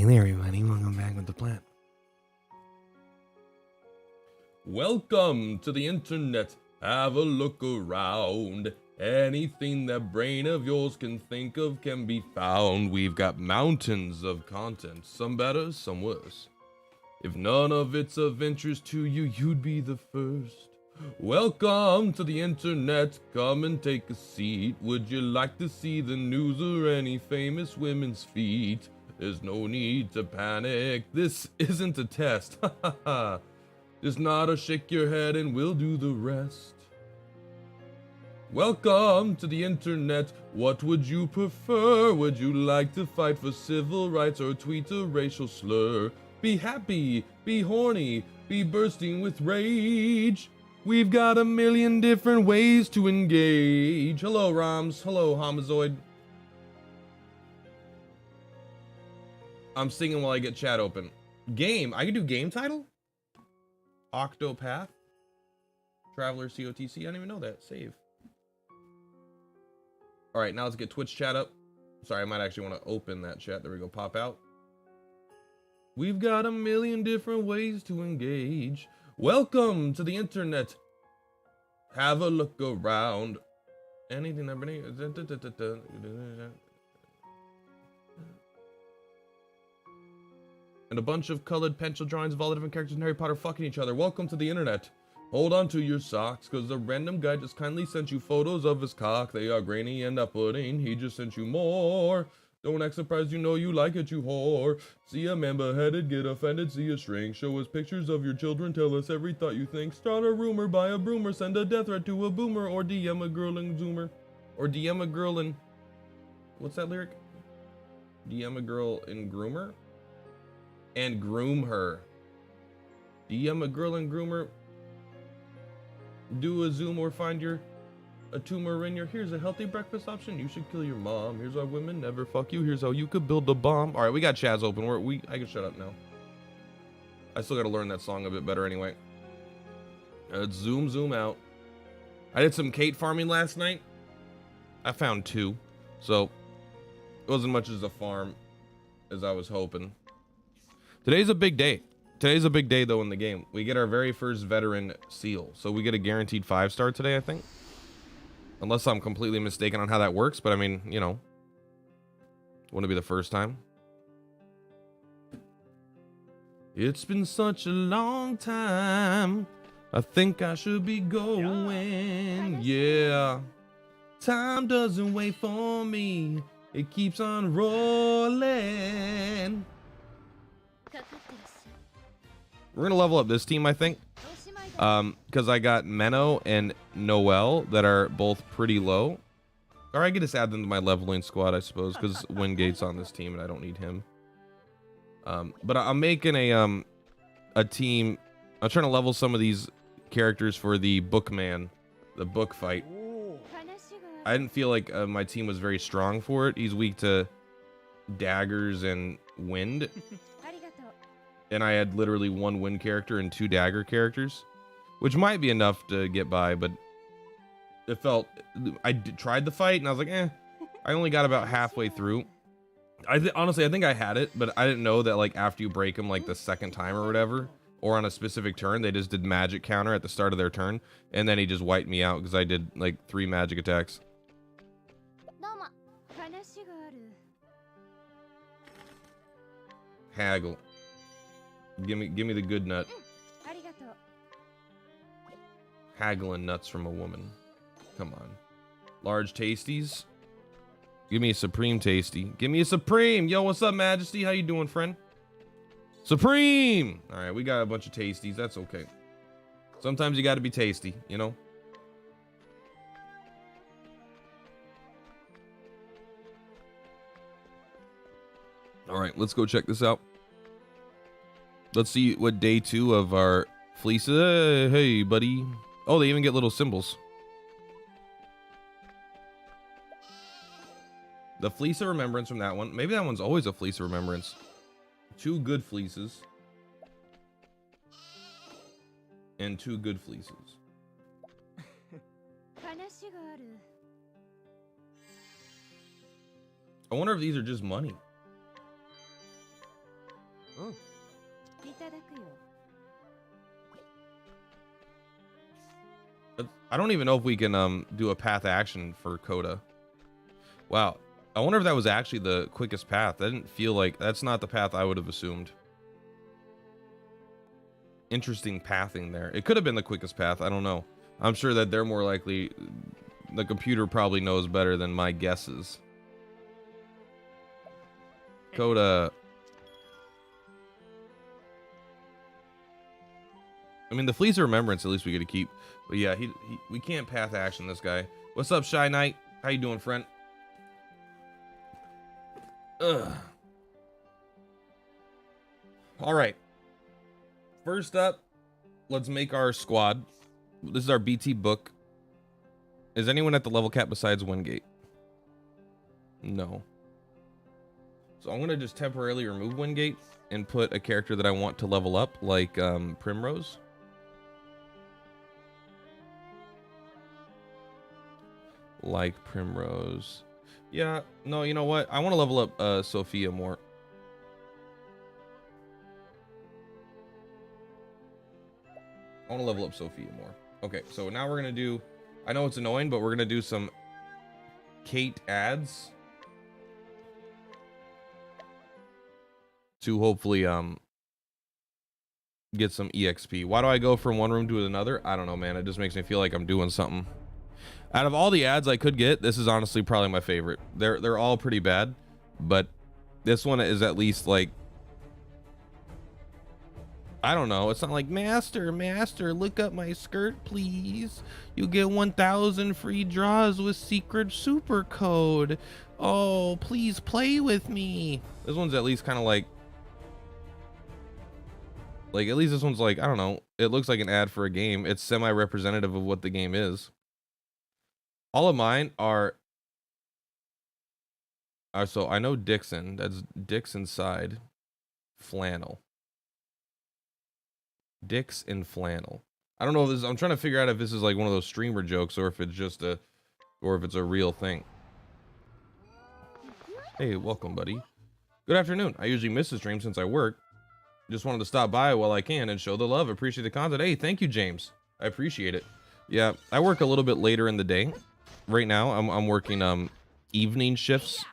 Hey there, everybody. Welcome back with the plant. Welcome to the internet. Have a look around. Anything that brain of yours can think of can be found. We've got mountains of content, some better, some worse. If none of it's of interest to you, you'd be the first. Welcome to the internet. Come and take a seat. Would you like to see the news or any famous women's feet? There's no need to panic. This isn't a test. Ha ha ha. Just nod or shake your head and we'll do the rest. Welcome to the internet. What would you prefer? Would you like to fight for civil rights or tweet a racial slur? Be happy, be horny, be bursting with rage. We've got a million different ways to engage. Hello, Roms. Hello, Homizoid. I'm singing while I get chat open. Game. I can do game title? Octopath? Traveler COTC? I didn't even know that. Save. Alright, now let's get Twitch chat up. Sorry, I might actually want to open that chat. There we go. Pop out. We've got a million different ways to engage. Welcome to the internet. Have a look around. Anything that... And a bunch of colored pencil drawings of all the different characters in Harry Potter fucking each other. Welcome to the internet. Hold on to your socks, cause a random guy just kindly sent you photos of his cock. They are grainy and a pudding. He just sent you more. Don't act surprised, you know you like it, you whore. See a man beheaded, get offended, see a shrink. Show us pictures of your children, tell us every thought you think. Start a rumor, buy a broomer, send a death threat to a boomer, or DM a girl in Zoomer. Or DM a girl in... What's that lyric? DM a girl in Groomer? And groom her. DM a girl and groomer. Do a zoom or find a tumor in your. Here's a healthy breakfast option. You should kill your mom. Here's why women never fuck you. Here's how you could build a bomb. All right, we got Chaz open. I can shut up now. I still got to learn that song a bit better anyway. Let's zoom out. I did some Kate farming last night. I found 2, so it wasn't much as a farm as I was hoping. Today's a big day. Today's a big day, though, in the game. We get our very first veteran seal. So we get a guaranteed 5-star today, I think. Unless I'm completely mistaken on how that works. But, I mean, you know. Wouldn't it be the first time? It's been such a long time. I think I should be going. Yeah. Time doesn't wait for me. It keeps on rolling. We're gonna level up this team, I think, because I got Menno and Noel that are both pretty low. Or I could just add them to my leveling squad, I suppose, because Wingate's on this team and I don't need him. But I'm making a team. I'm trying to level some of these characters for the Bookman, the book fight. I didn't feel like my team was very strong for it. He's weak to daggers and wind. And I had literally 1 wind character and 2 dagger characters, which might be enough to get by, but it felt... I tried the fight, and I was like, I only got about halfway through. Honestly, I think I had it, but I didn't know that, like, after you break them, like, the second time or whatever, or on a specific turn, they just did magic counter at the start of their turn, and then he just wiped me out, because I did, like, 3 magic attacks. Haggle. Give me the good nut. Haggling nuts from a woman. Come on. Large tasties. Give me a supreme tasty. Give me a supreme. Yo, what's up, Majesty? How you doing, friend? Supreme. All right, we got a bunch of tasties. That's okay. Sometimes you got to be tasty, you know? All right, let's go check this out. Let's see what day 2 of our fleece. Hey, buddy. Oh, they even get little symbols. The fleece of remembrance from that one. Maybe that one's always a fleece of remembrance. 2 good fleeces. And 2 good fleeces. I wonder if these are just money. I don't even know if we can do a path action for Coda. Wow. I wonder if that was actually the quickest path. That didn't feel like that's not the path I would have assumed. Interesting pathing there. It could have been the quickest path. I don't know. I'm sure that they're more likely. The computer probably knows better than my guesses. Coda. I mean, the Fleece of Remembrance, at least we get to keep. But yeah, we can't path action this guy. What's up, Shy Knight? How you doing, friend? Ugh. All right. First up, let's make our squad. This is our BT book. Is anyone at the level cap besides Wingate? No. So I'm gonna just temporarily remove Wingate and put a character that I want to level up, like Primrose. Like Primrose. Yeah, no, you know what? I want to level up Sophia more. I want to level up Sophia more. Okay, so now we're gonna do, I know it's annoying, but we're gonna do some Kate ads to hopefully get some EXP. Why do I go from one room to another? I don't know, man. It just makes me feel like I'm doing something. Out of all the ads I could get, this is honestly probably my favorite. They're all pretty bad, but this one is at least like, I don't know. It's not like, master, look up my skirt, please. You get 1,000 free draws with secret super code. Oh, please play with me. This one's at least kind of like at least this one's like, I don't know. It looks like an ad for a game. It's semi-representative of what the game is. All of mine are so I know Dixon. That's Dix inside flannel. Dicks in flannel. I don't know if this, I'm trying to figure out if this is like one of those streamer jokes or if it's just or if it's a real thing. Hey, welcome, buddy. Good afternoon. I usually miss the stream since I work. Just wanted to stop by while I can and show the love. Appreciate the content. Hey, thank you, James. I appreciate it. Yeah, I work a little bit later in the day. Right now, I'm working evening shifts.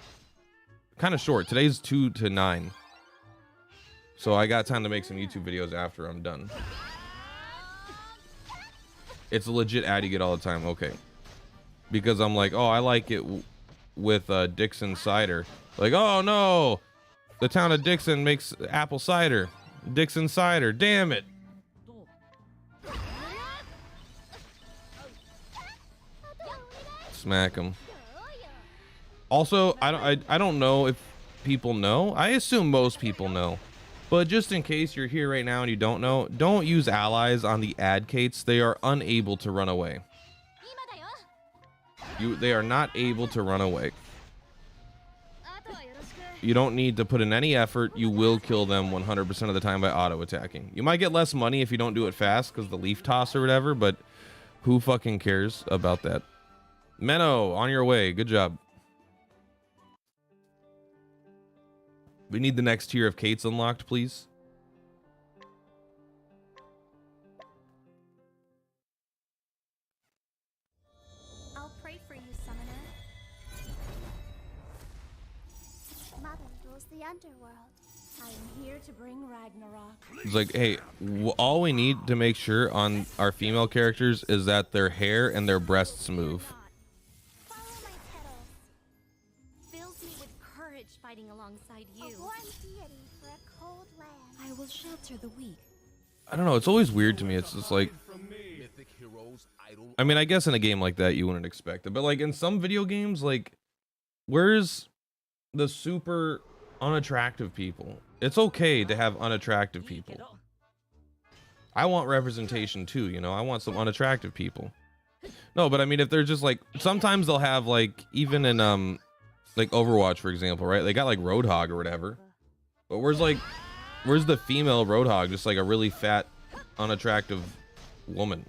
Kind of short. Today's 2 to 9. So I got time to make some YouTube videos after I'm done. It's a legit ad you get all the time. Okay. Because I'm like, oh, I like it with Dixon cider. Like, oh no, the town of Dixon makes apple cider. Dixon cider. Damn it. Smack him. Also, I don't know if people know. I assume most people know. But just in case you're here right now and you don't know, don't use allies on the adcates. They are unable to run away. They are not able to run away. You don't need to put in any effort. You will kill them 100% of the time by auto attacking. You might get less money if you don't do it fast because the leaf toss or whatever, but who fucking cares about that? Menno, on your way. Good job. We need the next tier of Kates unlocked, please. I'll pray for you, Summoner. Mother rules the underworld. I am here to bring Ragnarok. It's like, hey, all we need to make sure on our female characters is that their hair and their breasts move. Follow my petals. Fills me with courage fighting alongside you. A warm deity for a cold land. I will shelter the weak. I don't know. It's always weird to me. It's just like, I mean, I guess in a game like that, you wouldn't expect it. But like in some video games, like, where's the super unattractive people? It's okay to have unattractive people. I want representation too, you know? I want some unattractive people. No, but I mean, if they're just like, sometimes they'll have like, even in, like Overwatch, for example, right? They got like Roadhog or whatever. But where's the female Roadhog? Just like a really fat, unattractive woman.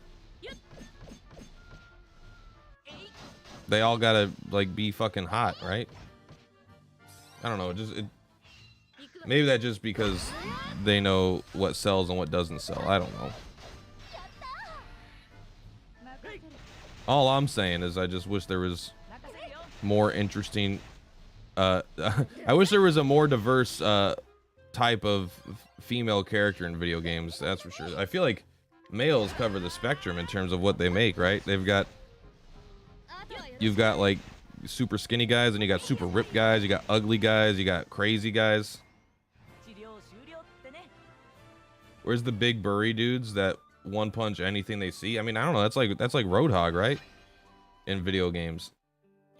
They all gotta like be fucking hot, right? I don't know. Maybe that's just because they know what sells and what doesn't sell. I don't know. All I'm saying is I just wish there was more interesting I wish there was a more diverse type of female character in video games, that's for sure. I feel like males cover the spectrum in terms of what they make, right? You've got like super skinny guys, and you got super ripped guys, you got ugly guys, you got crazy guys. Where's the big burry dudes that one punch anything they see? I mean, I don't know, that's like Roadhog, right? In video games.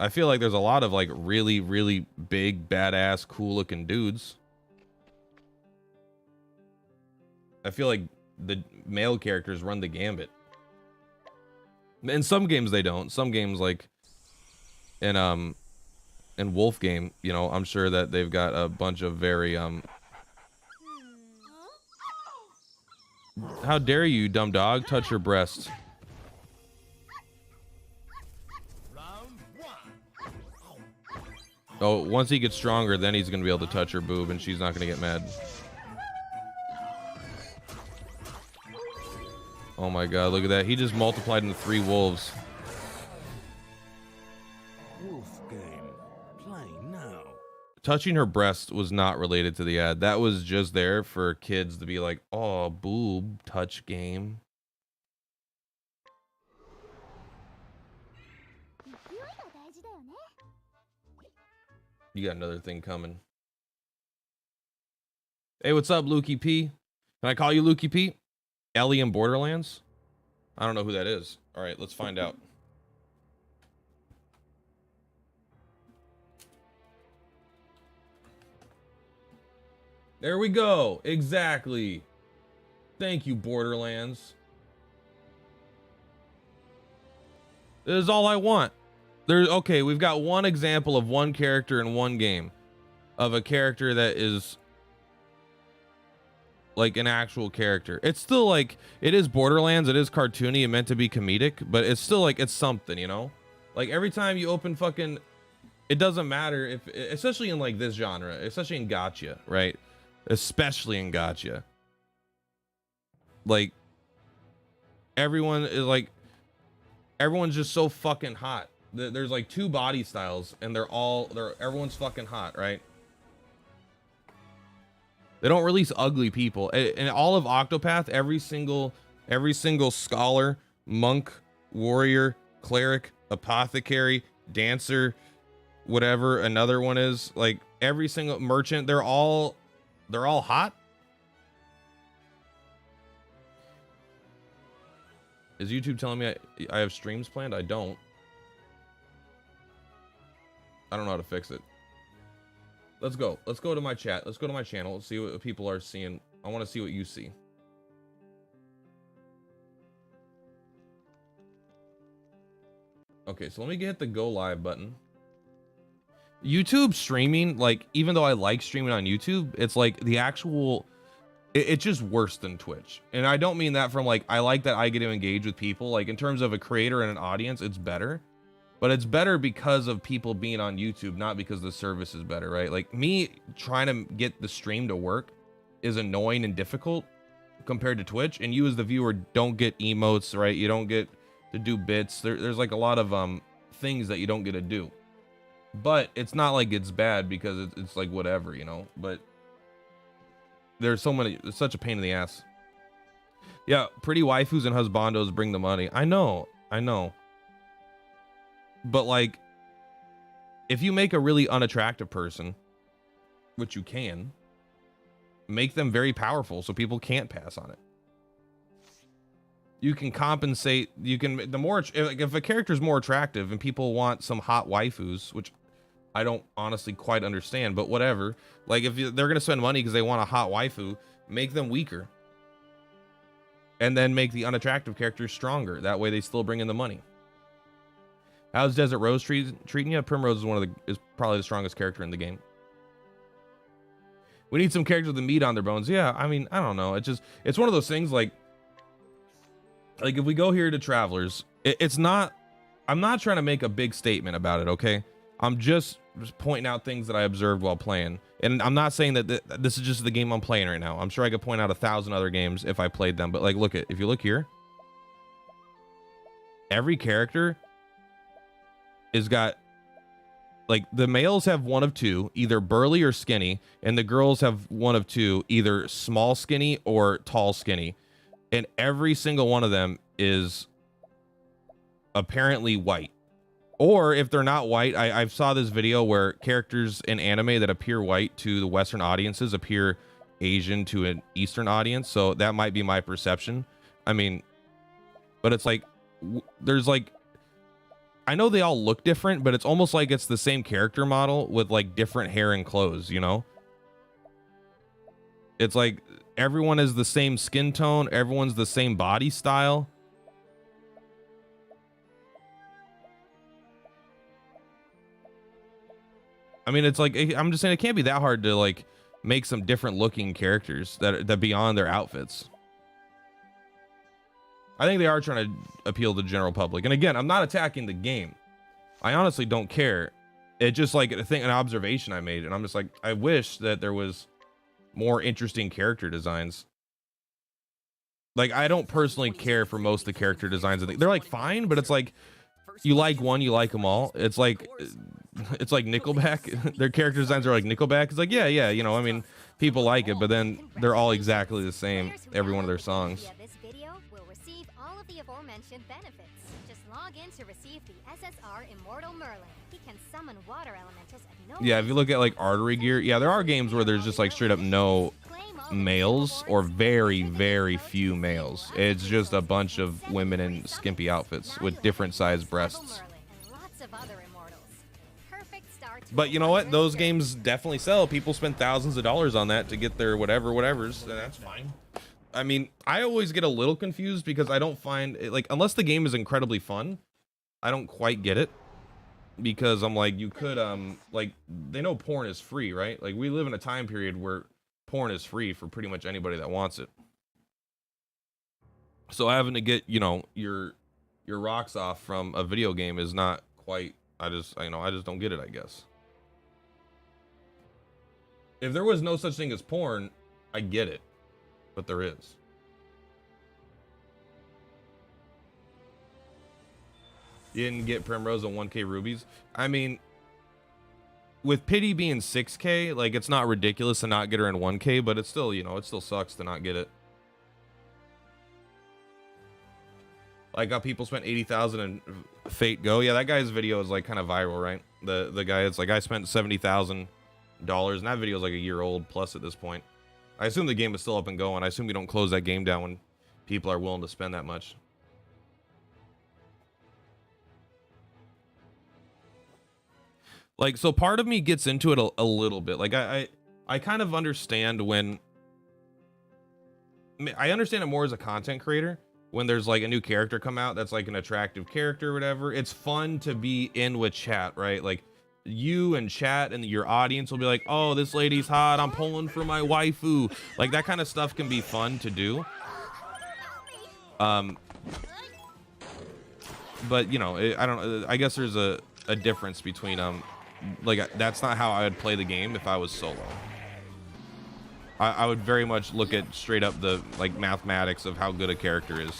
I feel like there's a lot of like really, really big, badass, cool looking dudes. I feel like the male characters run the gambit. In some games they don't. Some games like in Wolf game, you know, I'm sure that they've got a bunch of very How dare you, dumb dog, touch your breast. Oh, once he gets stronger, then he's gonna be able to touch her boob and she's not gonna get mad. Oh my god, look at that. He just multiplied into 3 wolves. Wolf game. Play now. Touching her breast was not related to the ad. That was just there for kids to be like, oh, boob touch game. You got another thing coming. Hey, what's up, Lukey P? Can I call you Lukey P? Ellie in Borderlands? I don't know who that is. All right, let's find out. There we go. Exactly. Thank you, Borderlands. This is all I want. Okay, we've got one example of one character in one game. Of a character that is like an actual character. It's still like, it is Borderlands, it is cartoony and meant to be comedic, but it's still like, it's something, you know? Like every time you open fucking, it doesn't matter if, especially in like this genre, especially in Gacha, right? Especially in Gacha. Like, everyone is like, everyone's just so fucking hot. There's like 2 body styles and everyone's fucking hot, right? They don't release ugly people. In all of Octopath, every single scholar, monk, warrior, cleric, apothecary, dancer, whatever another one is, like every single merchant, they're all hot. Is YouTube telling me I have streams planned? I don't. I don't know how to fix it. Let's go. Let's go to my chat. Let's go to my channel. Let's see what people are seeing. I want to see what you see. Okay, so let me get the go live button. YouTube streaming, like, even though I like streaming on YouTube, it's like the actual, it's just worse than Twitch. And I don't mean that from like, I like that I get to engage with people. Like in terms of a creator and an audience, it's better. But it's better because of people being on YouTube, not because the service is better, right? Like me trying to get the stream to work is annoying and difficult compared to Twitch. And you as the viewer don't get emotes, right? You don't get to do bits. There's like a lot of things that you don't get to do. But it's not like it's bad because it's like whatever, you know? But there's so many, it's such a pain in the ass. Yeah, pretty waifus and husbandos bring the money. I know. But like, if you make a really unattractive person, which you can, make them very powerful so people can't pass on it. You can compensate, you can, the more, like if a character is more attractive and people want some hot waifus, which I don't honestly quite understand, but whatever. Like if they're going to spend money because they want a hot waifu, make them weaker. And then make the unattractive characters stronger. That way they still bring in the money. How's Desert Rose treating you? Primrose is probably the strongest character in the game. We need some characters with the meat on their bones. Yeah, I mean, I don't know. It's one of those things like if we go here to Travelers, it's not, I'm not trying to make a big statement about it, okay? I'm just pointing out things that I observed while playing. And I'm not saying that this is just the game I'm playing right now. I'm sure I could point out 1,000 other games if I played them. But like, if you look here, every character is got, like, the males have one of two, either burly or skinny, and the girls have one of two, either small skinny or tall skinny. And every single one of them is apparently white. Or if they're not white, I saw this video where characters in anime that appear white to the Western audiences appear Asian to an Eastern audience. So that might be my perception. I mean, but it's like, there's like, I know they all look different, but it's almost like it's the same character model with like different hair and clothes, you know? It's like everyone is the same skin tone. Everyone's the same body style. I mean, it's like, I'm just saying it can't be that hard to like make some different looking characters that beyond their outfits. I think they are trying to appeal to the general public. And again, I'm not attacking the game. I honestly don't care. It's just like an observation I made. And I'm just like, I wish that there was more interesting character designs. Like, I don't personally care for most of the character designs. They're like fine, but it's like, you like one, you like them all. It's like Nickelback. Their character designs are like Nickelback. It's like, yeah, you know, I mean, people like it, but then they're all exactly the same, every one of their songs. This video will receive all of the aforementioned benefits. Just log in to receive the SSR Immortal Merlin. He can summon water elementals at no. Yeah, if you look at like artery gear, yeah, there are games where there's just like straight up no males or very, very few males. It's just a bunch of women in skimpy outfits with different sized breasts. But you know what? Those games definitely sell. People spend thousands of dollars on that to get their whatevers, and that's fine. I mean, I always get a little confused because I don't find it, like, unless the game is incredibly fun, I don't quite get it. Because I'm like, you could, like, they know porn is free, right? Like, we live in a time period where porn is free for pretty much anybody that wants it. So having to get, you know, your rocks off from a video game is not quite, I just don't get it, I guess. If there was no such thing as porn, I get it, but there is. You didn't get Primrose on 1K rubies. I mean, with Pity being 6K, like, it's not ridiculous to not get her in 1K, but it's still, you know, it still sucks to not get it. Like how people spent 80,000 in Fate Go. Yeah, that guy's video is like kind of viral, right? The guy, it's like, I spent $70,000, and that video is like a year old plus at this point. I assume the game is still up and going. I assume we don't close that game down when people are willing to spend that much. Like, so part of me gets into it a little bit. Like, I kind of understand when, I understand it more as a content creator when there's like a new character come out that's like an attractive character or whatever. It's fun to be in with chat, right? Like, you and chat and your audience will be like, oh, this lady's hot, I'm pulling for my waifu. Like, that kind of stuff can be fun to do. But you know, I guess there's a difference between like, that's not how I would play the game if I was solo. I would very much look at straight up the like mathematics of how good a character is,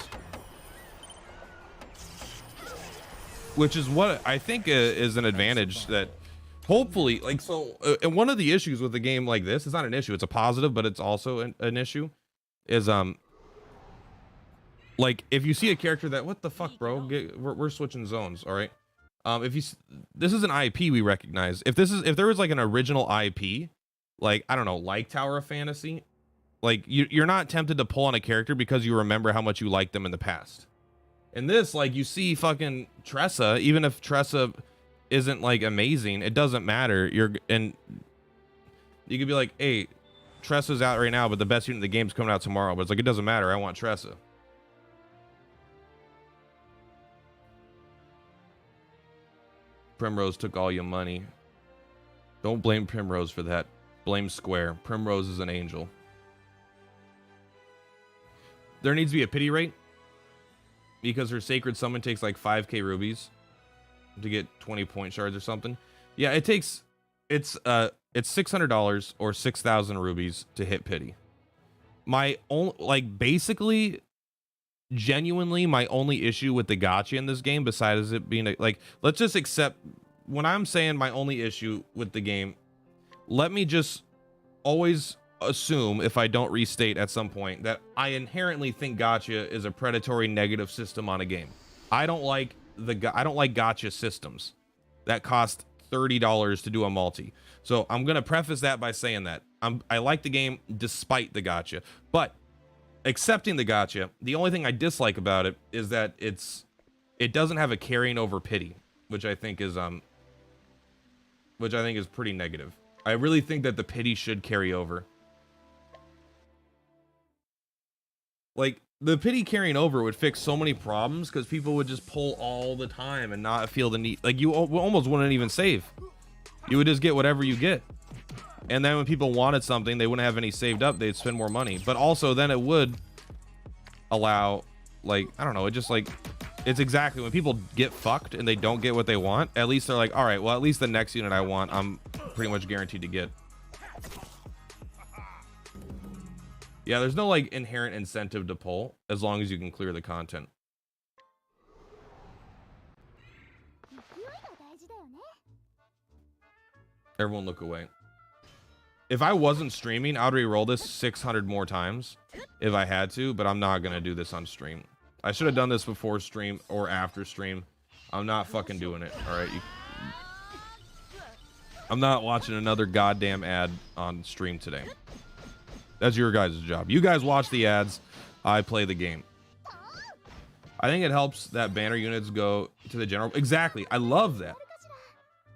which is what I think is an advantage that hopefully, like, so and one of the issues with a game like this, it's not an issue, it's a positive, but it's also an issue, is like, if you see a character that, what the fuck, bro, we're switching zones, all right? If you, this is an IP we recognize. If there was like an original IP, like, I don't know, like Tower of Fantasy, like, you're not tempted to pull on a character because you remember how much you liked them in the past. In this, like, you see fucking Tressa, even if Tressa isn't like amazing, it doesn't matter. And you could be like, hey, Tressa's out right now, but the best unit in the game's coming out tomorrow. But it's like, it doesn't matter. I want Tressa. Primrose took all your money. Don't blame Primrose for that. Blame Square. Primrose is an angel. There needs to be a pity rate because her sacred summon takes like 5k rubies to get 20 point shards or something. Yeah, it's It's $600 or 6,000 rubies to hit pity. My only, like, basically, genuinely, my only issue with the gacha in this game, besides it being a, like, let's just accept when I'm saying my only issue with the game, let me just always assume, if I don't restate at some point, that I inherently think gacha is a predatory negative system on a game. I don't like gacha systems that cost $30 to do a multi. So I'm gonna preface that by saying that I like the game despite the gacha, but accepting the gacha, the only thing I dislike about it is that it doesn't have a carrying over pity, which I think is pretty negative. I really think that the pity should carry over. Like, the pity carrying over would fix so many problems because people would just pull all the time and not feel the need. Like, you almost wouldn't even save. You would just get whatever you get. And then when people wanted something, they wouldn't have any saved up. They'd spend more money. But also then it would allow, like, I don't know, it just, like, it's exactly when people get fucked and they don't get what they want, at least they're like, all right, well, at least the next unit I want, I'm pretty much guaranteed to get. Yeah, there's no, like, inherent incentive to pull as long as you can clear the content. Everyone look away. If I wasn't streaming, I'd re-roll this 600 more times if I had to, but I'm not gonna do this on stream. I should have done this before stream or after stream. I'm not fucking doing it, all right? I'm not watching another goddamn ad on stream today. That's your guys' job. You guys watch the ads. I play the game. I think it helps that banner units go to the general. Exactly. I love that.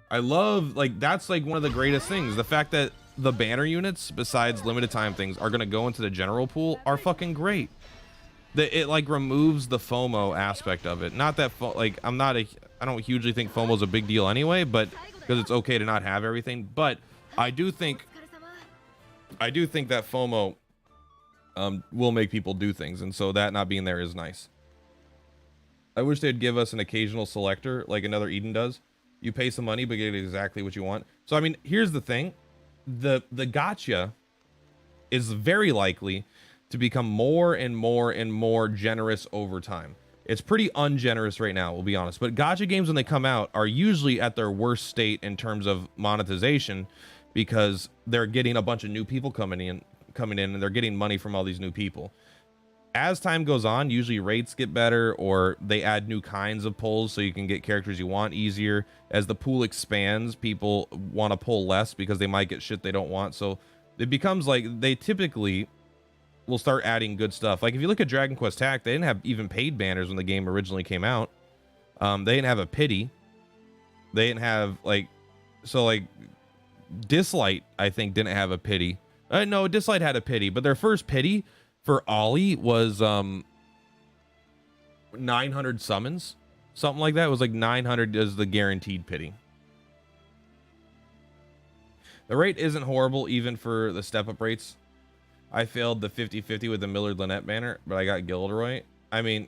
I love, like, that's like one of the greatest things. The fact that the banner units, besides limited time things, are going to go into the general pool are fucking great. It like removes the FOMO aspect of it. Not that, like, I don't hugely think FOMO is a big deal anyway, but because it's okay to not have everything. But I do think that FOMO will make people do things, and so that not being there is nice. I wish they'd give us an occasional selector like another Eden does. You pay some money but get exactly what you want. So I mean, here's the thing. The gacha is very likely to become more and more and more generous over time. It's pretty ungenerous right now, we'll be honest. But gacha games, when they come out, are usually at their worst state in terms of monetization, because they're getting a bunch of new people coming in, and they're getting money from all these new people. As time goes on, usually rates get better, or they add new kinds of pulls so you can get characters you want easier. As the pool expands, people want to pull less because they might get shit they don't want. So it becomes like they typically will start adding good stuff. Like if you look at Dragon Quest TAC, they didn't have even paid banners when the game originally came out. They didn't have a pity. They didn't have like Dislight, I think, didn't have a pity. No, Dislight had a pity, but their first pity for Ollie was 900 summons, something like that. It was like 900 as the guaranteed pity. The rate isn't horrible even for the step up rates. I failed the 50-50 with the Millard Lynette banner, but I got Gilderoy. I mean,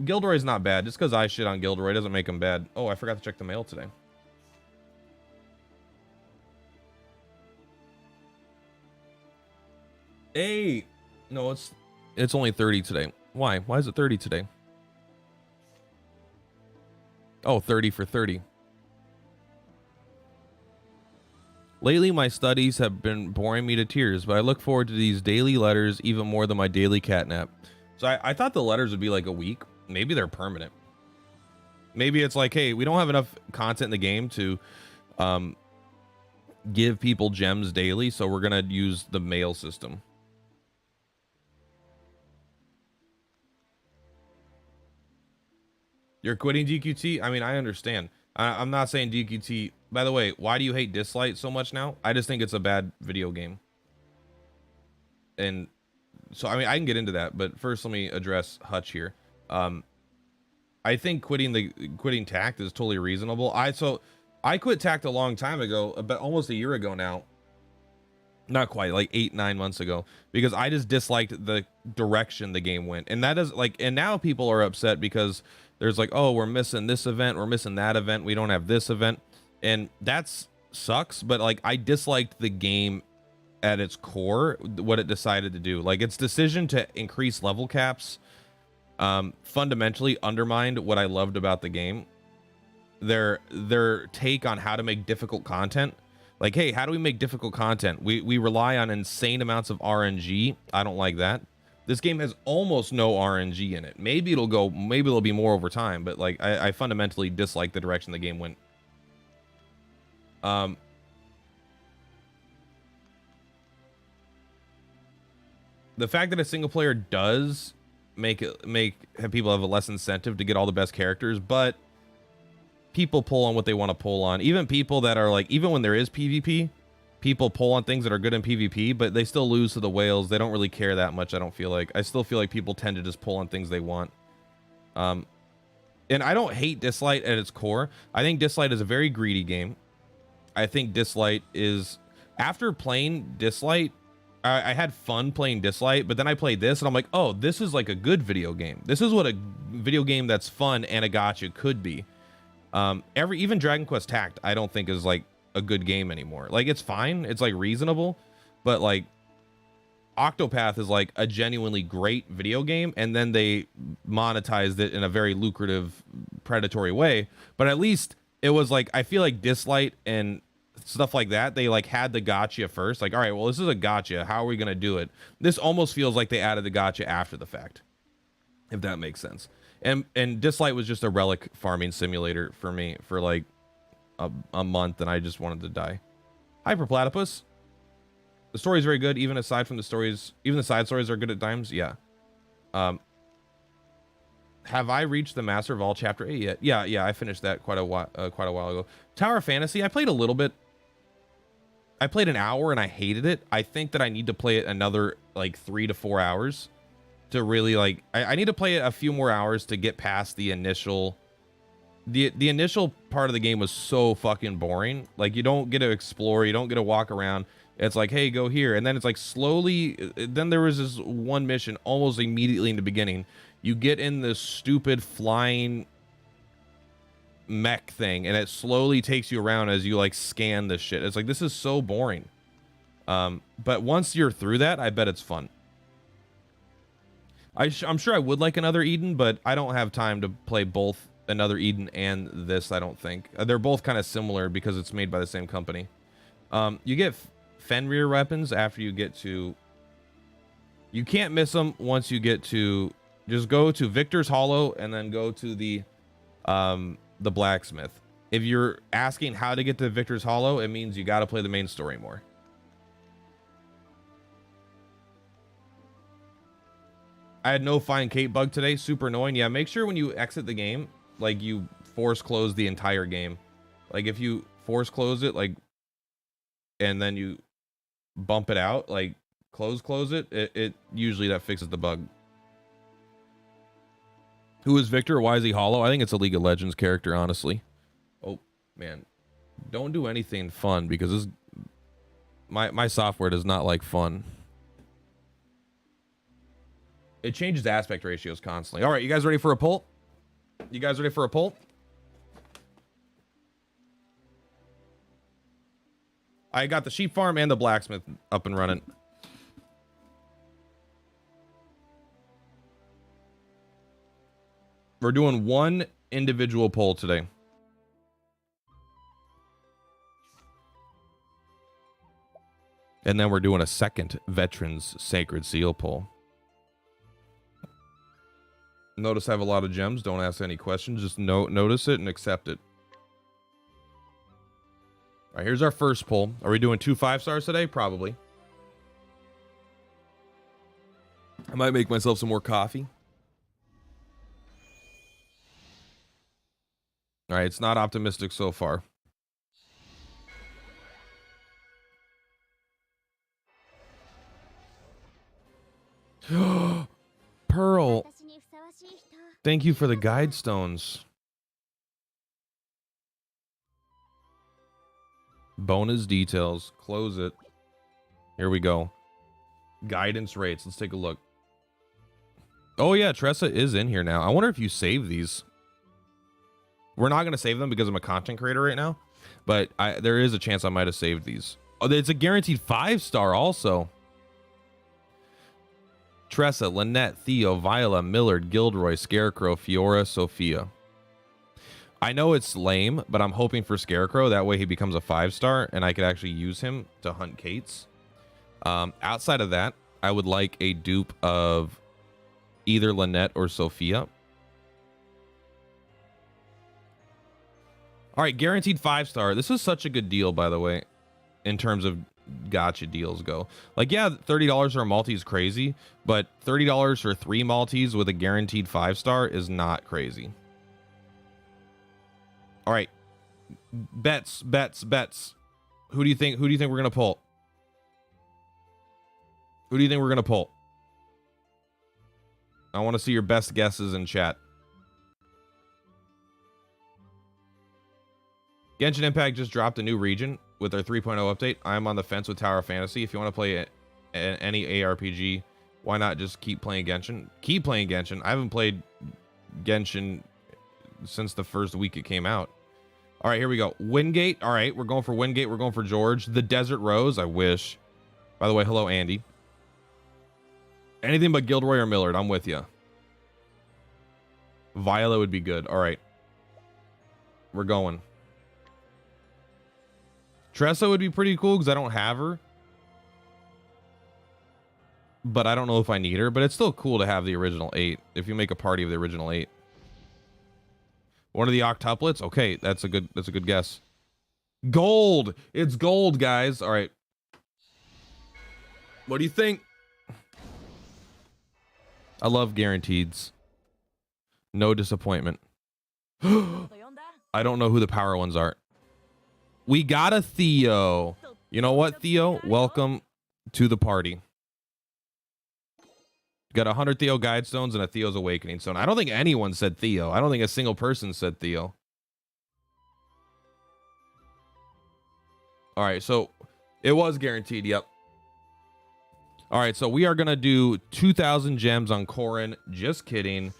Gilderoy's not bad. Just because I shit on Gilderoy doesn't make him bad. Oh, I forgot to check the mail today. Hey, no, it's only 30 today. Why? Why is it 30 today? Oh, 30 for 30. Lately, my studies have been boring me to tears, but I look forward to these daily letters even more than my daily catnap. So I thought the letters would be like a week. Maybe they're permanent. Maybe it's like, hey, we don't have enough content in the game to give people gems daily, so we're going to use the mail system. You're quitting DQT? I mean, I understand. I'm not saying DQT. By the way, why do you hate Dislight so much now? I just think it's a bad video game. And so, I mean, I can get into that, but first let me address Hutch here. I think quitting Tact is totally reasonable. I quit Tact a long time ago, about almost a year ago now. Not quite, like 8-9 months ago, because I just disliked the direction the game went. And that is like, and now people are upset because there's like, oh, we're missing this event, we're missing that event, we don't have this event. And that's sucks, but like I disliked the game at its core, what it decided to do. Like its decision to increase level caps fundamentally undermined what I loved about the game. Their take on how to make difficult content. Like, hey, how do we make difficult content? We rely on insane amounts of RNG. I don't like that. This game has almost no RNG in it. Maybe it'll be more over time, but like I fundamentally dislike the direction the game went. The fact that a single player does have people have a less incentive to get all the best characters, but people pull on what they want to pull on. Even people that are like, even when there is PvP, people pull on things that are good in PvP, but they still lose to the whales. They don't really care that much, I don't feel like. I still feel like people tend to just pull on things they want. And I don't hate Dislight at its core. I think Dislight is a very greedy game. I think Dislight is... After playing Dislight, I had fun playing Dislight, but then I played this, and I'm like, oh, this is like a good video game. This is what a video game that's fun and a gacha could be. Even Dragon Quest Tact, I don't think is like a good game anymore. Like, it's fine, it's like reasonable, but like Octopath is like a genuinely great video game, and then they monetized it in a very lucrative, predatory way. But at least it was like, I feel like Dislight and stuff like that, they like had the gacha first. Like, all right, well, this is a gacha, how are we gonna do it? This almost feels like they added the gacha after the fact, if that makes sense. And Dislight was just a relic farming simulator for me for like a month, and I just wanted to die. Hyper Platypus. The story is very good, even aside from the stories. Even the side stories are good at times. Yeah. Have I reached the Master of All Chapter 8 yet? Yeah, I finished that quite a while ago. Tower of Fantasy, I played a little bit. I played an hour and I hated it. I think that I need to play it another like 3 to 4 hours to really like. I need to play it a few more hours to get past the initial. The initial part of the game was so fucking boring. Like, you don't get to explore, you don't get to walk around. It's like, hey, go here, and then it's like slowly. Then there was this one mission almost immediately in the beginning. You get in this stupid flying mech thing, and it slowly takes you around as you like scan this shit. It's like, this is so boring. But once you're through that, I bet it's fun. I'm sure I would like another Eden, but I don't have time to play both another Eden and this. I don't think they're both kind of similar because it's made by the same company. You get Fenrir weapons after you get to. You can't miss them once you get to. Just go to Victor's Hollow and then go to the blacksmith. If you're asking how to get to Victor's Hollow, it means you got to play the main story more. I had no find Kate bug today. Super annoying. Yeah, make sure when you exit the game, like, you force close the entire game. Like, if you force close it, like, and then you bump it out, like, close it, usually that fixes the bug. Who is Victor? Why is he hollow? I think it's a League of Legends character, honestly. Oh, man. Don't do anything fun, because this... My software does not like fun. It changes aspect ratios constantly. All right, you guys ready for a poll? You guys ready for a poll? I got the sheep farm and the blacksmith up and running. We're doing one individual poll today. And then we're doing a second Veterans Sacred Seal poll. Notice I have a lot of gems. Don't ask any questions. Just notice it and accept it. All right, here's our first poll. Are we doing 2 5-stars today? Probably. I might make myself some more coffee. All right, it's not optimistic so far. Pearl. Thank you for the guide stones. Bonus details. Close it. Here we go. Guidance rates. Let's take a look. Oh yeah, Tressa is in here now. I wonder if you save these. We're not going to save them because I'm a content creator right now. But there is a chance I might have saved these. Oh, it's a guaranteed 5-star also. Tressa, Lynette, Theo, Viola, Millard, Gilderoy, Scarecrow, Fiora, Sophia. I know it's lame, but I'm hoping for Scarecrow. That way he becomes a 5-star, and I could actually use him to hunt Kates. Outside of that, I would like a dupe of either Lynette or Sophia. All right, guaranteed 5-star. This is such a good deal, by the way, in terms of gacha deals go. Like, yeah, $30 for a multi is crazy, but $30 for 3 multis with a guaranteed 5-star is not crazy. All right, bets. Who do you think we're gonna pull? Who do you think we're gonna pull? I want to see your best guesses in chat. Genshin Impact just dropped a new region with their 3.0 update. I'm on the fence with Tower of Fantasy. If you want to play any ARPG, why not just keep playing Genshin? Keep playing Genshin. I haven't played Genshin since the first week it came out. All right, here we go. Wingate. All right, we're going for Wingate. We're going for George. The Desert Rose. I wish. By the way, hello, Andy. Anything but Gilderoy or Millard. I'm with you. Viola would be good. All right. We're going. Tressa would be pretty cool because I don't have her. But I don't know if I need her. But it's still cool to have the original 8. If you make a party of the original 8. One of the octuplets? Okay, that's a good guess. Gold! It's gold, guys. All right. What do you think? I love guaranteeds. No disappointment. I don't know who the power ones are. We got a Theo. You know what, Theo? Welcome to the party. Got 100 Theo Guide Stones and a Theo's Awakening Stone. I don't think anyone said Theo. I don't think a single person said Theo. All right, so it was guaranteed. Yep. All right, so we are going to do 2,000 gems on Corrin. Just kidding.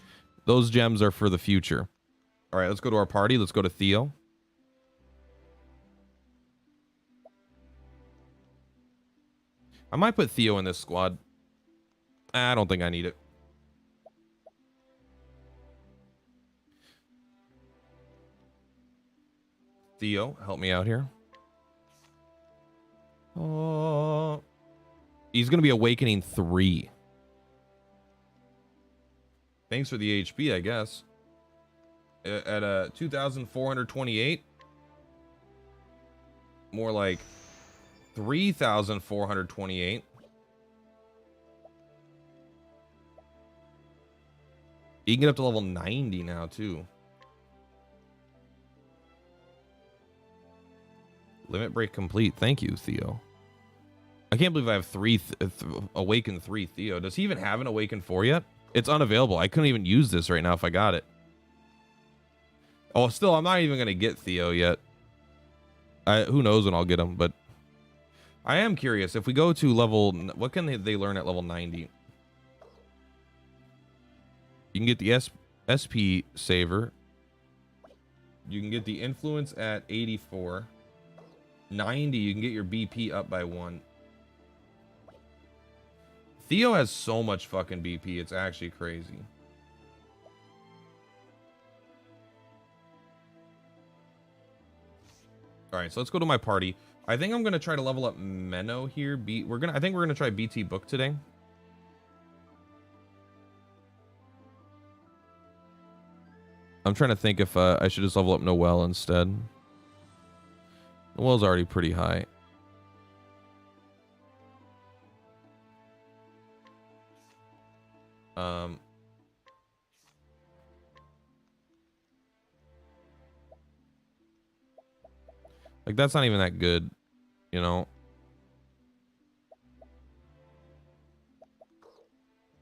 Those gems are for the future. All right, let's go to our party. Let's go to Theo. I might put Theo in this squad. I don't think I need it. Theo, help me out here. Oh, he's going to be Awakening 3. Thanks for the HP, I guess. At 2,428. More like 3,428. You can get up to level 90 now, too. Limit break complete. Thank you, Theo. I can't believe I have Awaken 3 Theo. Does he even have an Awaken 4 yet? It's unavailable. I couldn't even use this right now if I got it. Oh, still, I'm not even going to get Theo yet. Who knows when I'll get him, but I am curious. If we go to level... What can they learn at level 90? You can get the SP Saver. You can get the Influence at 84. 90, you can get your BP up by 1. Theo has so much fucking BP. It's actually crazy. All right, so let's go to my party. I think I'm gonna try to level up Menno here. I think we're gonna try BT Book today. I'm trying to think if I should just level up Noelle instead. Noelle's already pretty high. Like, that's not even that good, you know?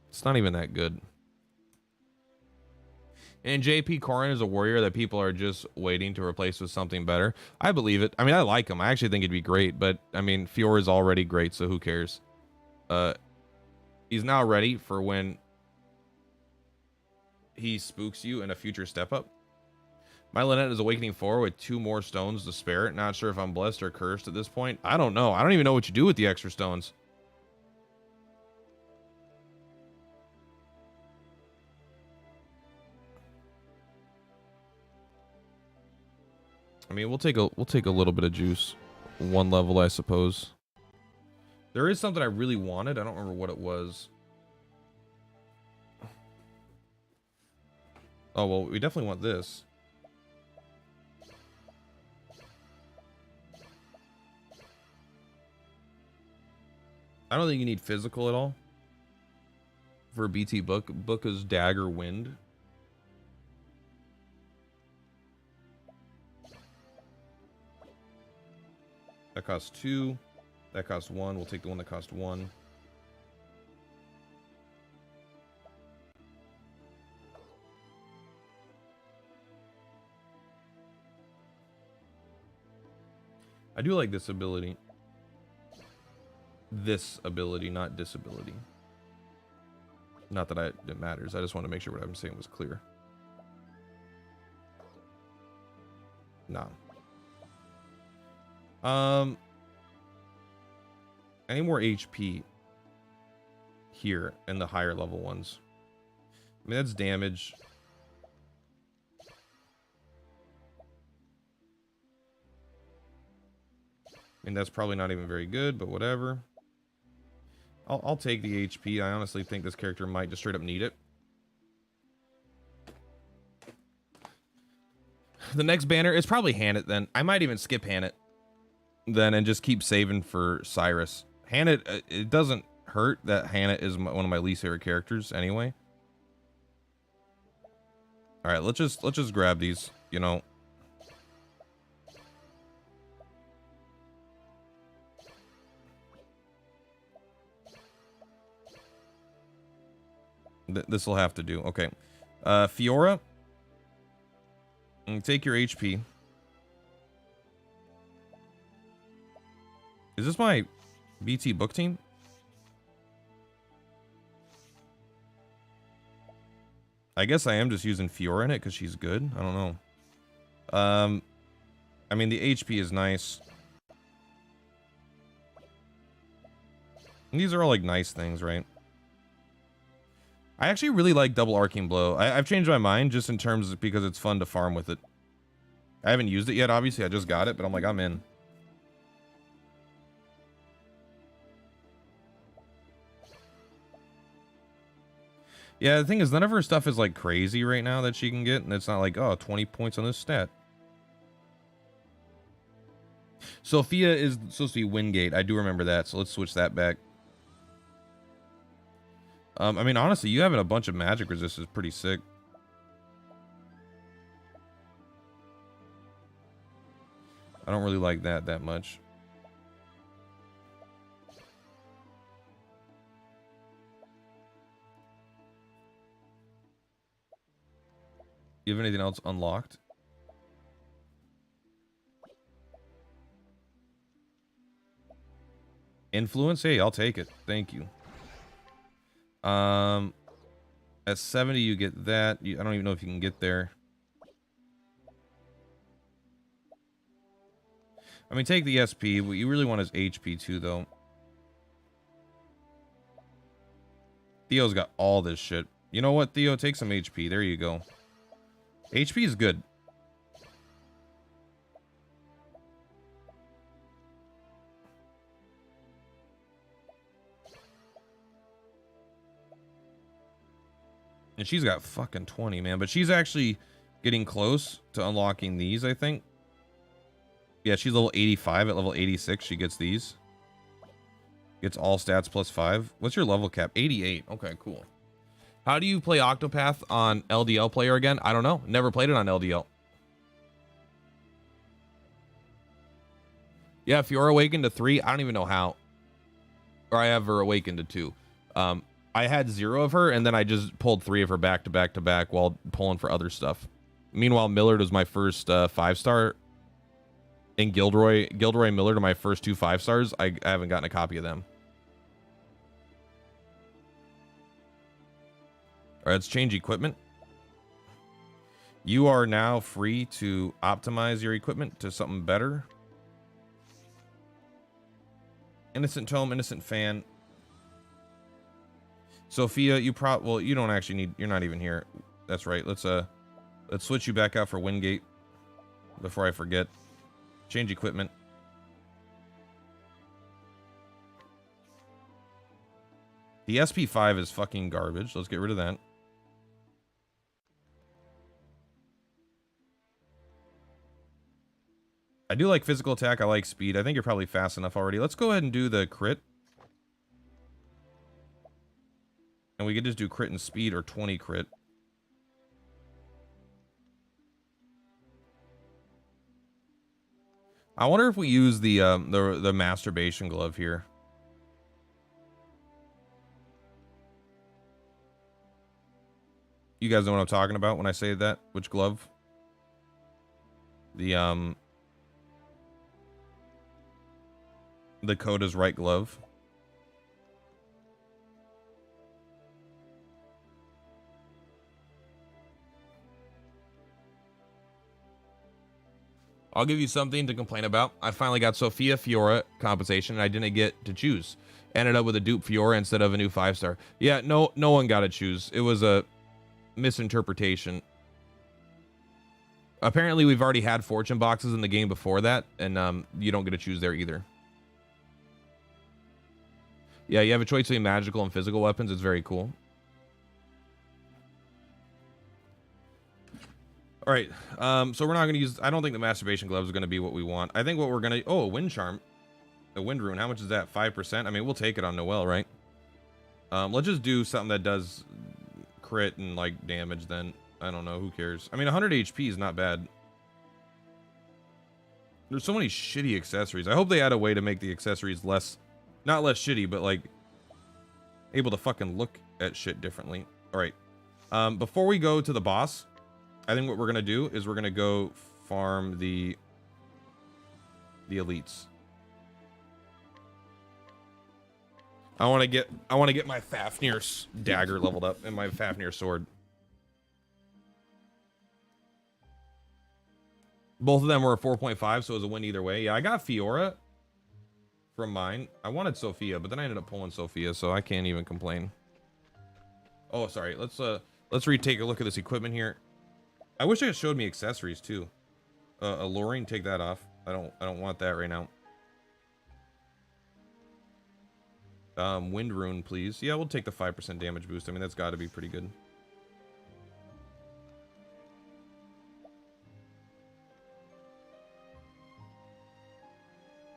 It's not even that good. And JP Corrin is a warrior that people are just waiting to replace with something better. I believe it. I mean, I like him. I actually think he'd be great, but I mean, Fiora is already great, so who cares? He's now ready for when he spooks you in a future step up. My Lynette is Awakening 4 with 2 more stones to spare. Not sure if I'm blessed or cursed at this point. I don't know. I don't even know what you do with the extra stones. I mean, we'll take a little bit of juice. 1 level, I suppose. There is something I really wanted. I don't remember what it was. Oh, well, we definitely want this. I don't think you need physical at all for a BT book. Book is Dagger Wind. That costs 2. That costs 1. We'll take the one that costs 1. I do like this ability. This ability, not disability. Not that it matters. I just want to make sure what I'm saying was clear. Nah. Any more HP here in the higher level ones? I mean, that's damage. I mean, that's probably not even very good, but whatever. I'll take the HP. I honestly think this character might just straight up need it. The next banner is probably Hannet then. I might even skip Hannet then and just keep saving for Cyrus. Hannet, it doesn't hurt that Hannet is one of my least favorite characters anyway. All right, let's just grab these, you know. This will have to do. Okay. Fiora. Take your HP. Is this my BT book team? I guess I am just using Fiora in it because she's good. I don't know. I mean, the HP is nice. And these are all like nice things, right? I actually really like double arcing blow. I've changed my mind just in terms of because it's fun to farm with it. I haven't used it yet, obviously. I just got it, but I'm like, I'm in. Yeah, the thing is, none of her stuff is like crazy right now that she can get, and it's not like, oh, 20 points on this stat. Sophia is supposed to be Wingate. I do remember that, so let's switch that back. I mean, honestly, you having a bunch of magic resist is pretty sick. I don't really like that much. You have anything else unlocked? Influence? Hey, I'll take it. Thank you. At 70 you get that. I don't even know if you can get there. I mean, take the SP. What you really want is HP too, though. Theo's got all this shit. You know what, Theo? Take some HP. There you go. HP is good. And she's got fucking 20, man. But she's actually getting close to unlocking these, I think. Yeah, she's level 85. At level 86, she gets these. Gets all stats plus 5. What's your level cap? 88. Okay, cool. How do you play Octopath on LDL player again? I don't know. Never played it on LDL. Yeah, if you're awakened to 3, I don't even know how. Or I have her awakened to 2. I had 0 of her, and then I just pulled 3 of her back to back to back while pulling for other stuff. Meanwhile, Millard was my first 5-star. And Gilderoy Millard are my first 2 5-stars. I haven't gotten a copy of them. All right, let's change equipment. You are now free to optimize your equipment to something better. Innocent Tome, Innocent Fan. Sophia, you well, you don't actually need, you're not even here. That's right. Let's switch you back out for Wingate before I forget. Change equipment. The SP5 is fucking garbage. Let's get rid of that. I do like physical attack. I like speed. I think you're probably fast enough already. Let's go ahead and do the crit. And we could just do crit and speed or 20 crit. I wonder if we use the masturbation glove here. You guys know what I'm talking about when I say that? Which glove? The code is right glove. I'll give you something to complain about. I finally got Sophia Fiora compensation and I didn't get to choose. Ended up with a dupe Fiora instead of a new 5-star. Yeah, no one got to choose. It was a misinterpretation. Apparently we've already had fortune boxes in the game before that, and you don't get to choose there either. Yeah, you have a choice between magical and physical weapons. It's very cool. All right, so we're not going to use, I don't think the masturbation gloves are going to be what we want. I think what we're going to, oh, a wind charm, a wind rune. How much is that? 5%? I mean, we'll take it on Noelle, right? Let's just do something that does crit and like damage then. I don't know, who cares? I mean, 100 HP is not bad. There's so many shitty accessories. I hope they add a way to make the accessories less, not less shitty, but like able to fucking look at shit differently. All right, before we go to the boss, I think what we're gonna do is we're gonna go farm the elites. I want to get my Fafnir's dagger leveled up and my Fafnir sword. Both of them were a 4.5, so it was a win either way. Yeah, I got Fiora from mine. I wanted Sophia, but then I ended up pulling Sophia, so I can't even complain. Oh, sorry. Let's retake a look at this equipment here. I wish it showed me accessories too. Alluring, take that off. I don't want that right now. Wind rune, please. Yeah, we'll take the 5% damage boost. I mean, that's got to be pretty good.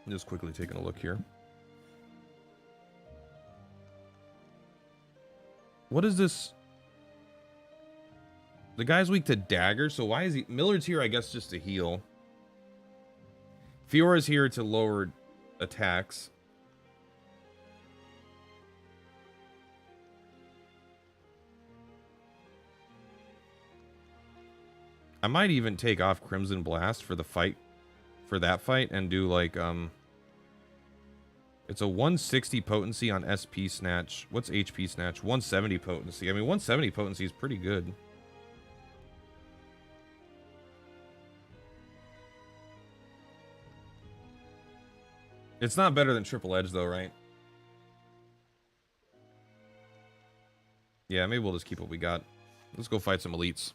Just quickly taking a look here. What is this? The guy's weak to dagger, so why is he? Millard's here, I guess, just to heal. Fiora's here to lower attacks. I might even take off Crimson Blast for the fight, for that fight, and do like, it's a 160 potency on SP Snatch. What's HP Snatch? 170 potency. I mean, 170 potency is pretty good. It's not better than Triple Edge, though, right? Yeah, maybe we'll just keep what we got. Let's go fight some elites.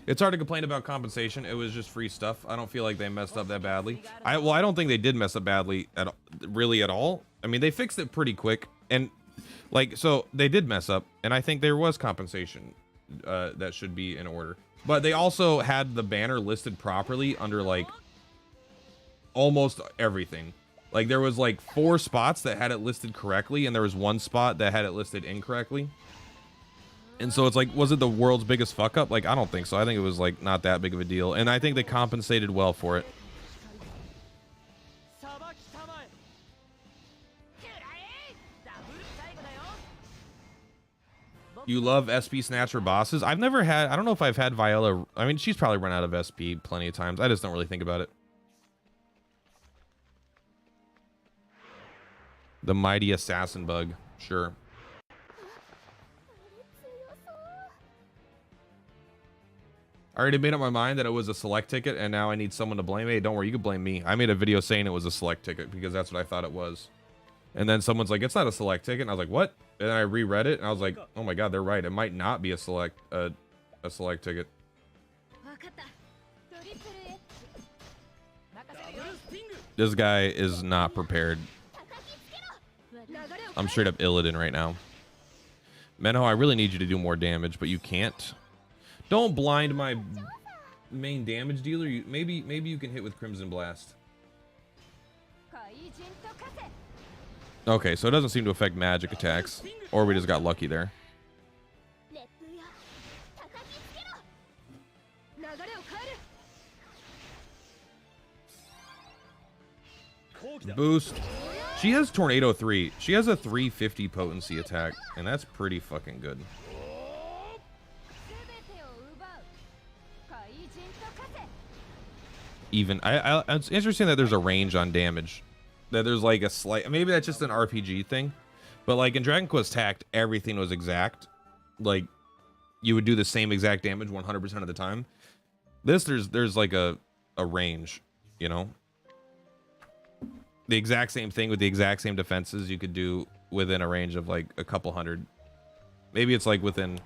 It's hard to complain about compensation. It was just free stuff. I don't feel like they messed up that badly. I don't think they did mess up badly at all. I mean, they fixed it pretty quick, and like, so they did mess up, and I think there was compensation that should be in order. But they also had the banner listed properly under like almost everything. Like there was like 4 spots that had it listed correctly, and there was 1 spot that had it listed incorrectly. And so it's like, was it the world's biggest fuck up? Like, I don't think so. I think it was like not that big of a deal, and I think they compensated well for it. You love SP Snatch for bosses? I've never had, I don't know if I've had Viola. I mean, she's probably run out of SP plenty of times. I just don't really think about it. The mighty assassin bug, sure. I already made up my mind that it was a select ticket, and now I need someone to blame. Hey, don't worry, you can blame me. I made a video saying it was a select ticket because that's what I thought it was. And then someone's like, it's not a select ticket. And I was like, what? And then I reread it, and I was like, oh my god, they're right. It might not be a select ticket. This guy is not prepared. I'm straight up Illidan right now. Menho, I really need you to do more damage, but you can't. Don't blind my main damage dealer. Maybe you can hit with Crimson Blast. Okay, so it doesn't seem to affect magic attacks. Or we just got lucky there. Boost. She has Tornado 3. She has a 350 potency attack, and that's pretty fucking good. Even it's interesting that there's a range on damage. That there's like a slight, maybe that's just an RPG thing, but like in Dragon Quest Tact, everything was exact. Like you would do the same exact damage 100% of the time. This there's like a range, you know. The exact same thing with the exact same defenses you could do within a range of like a couple hundred. Maybe it's like within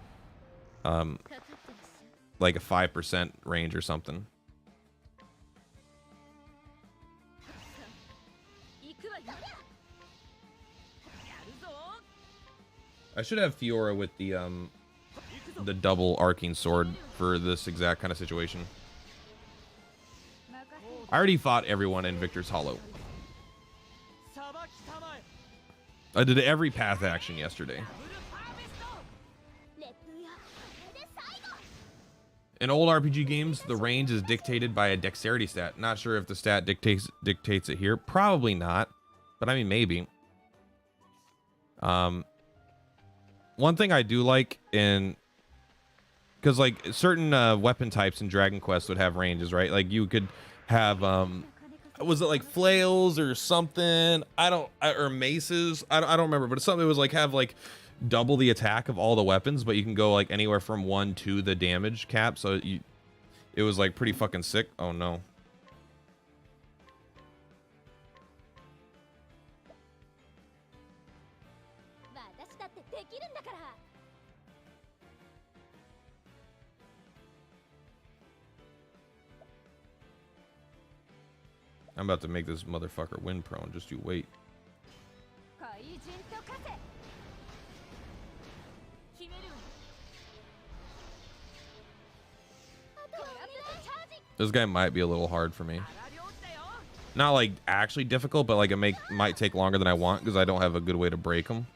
like a 5% range or something. I should have Fiora with the double arcing sword for this exact kind of situation. I already fought everyone in Victor's Hollow. I did every path action yesterday. In old RPG games, the range is dictated by a dexterity stat. Not sure if the stat dictates it here. Probably not, but I mean maybe. One thing I do like because like certain weapon types in Dragon Quest would have ranges, right? Like you could have was it like flails or something? Or maces. I don't remember, but it's something that was like have like double the attack of all the weapons, but you can go like anywhere from 1 to the damage cap. So it was like pretty fucking sick. Oh no. I'm about to make this motherfucker wind prone. Just you wait. This guy might be a little hard for me. Not like actually difficult, but like it might take longer than I want because I don't have a good way to break him.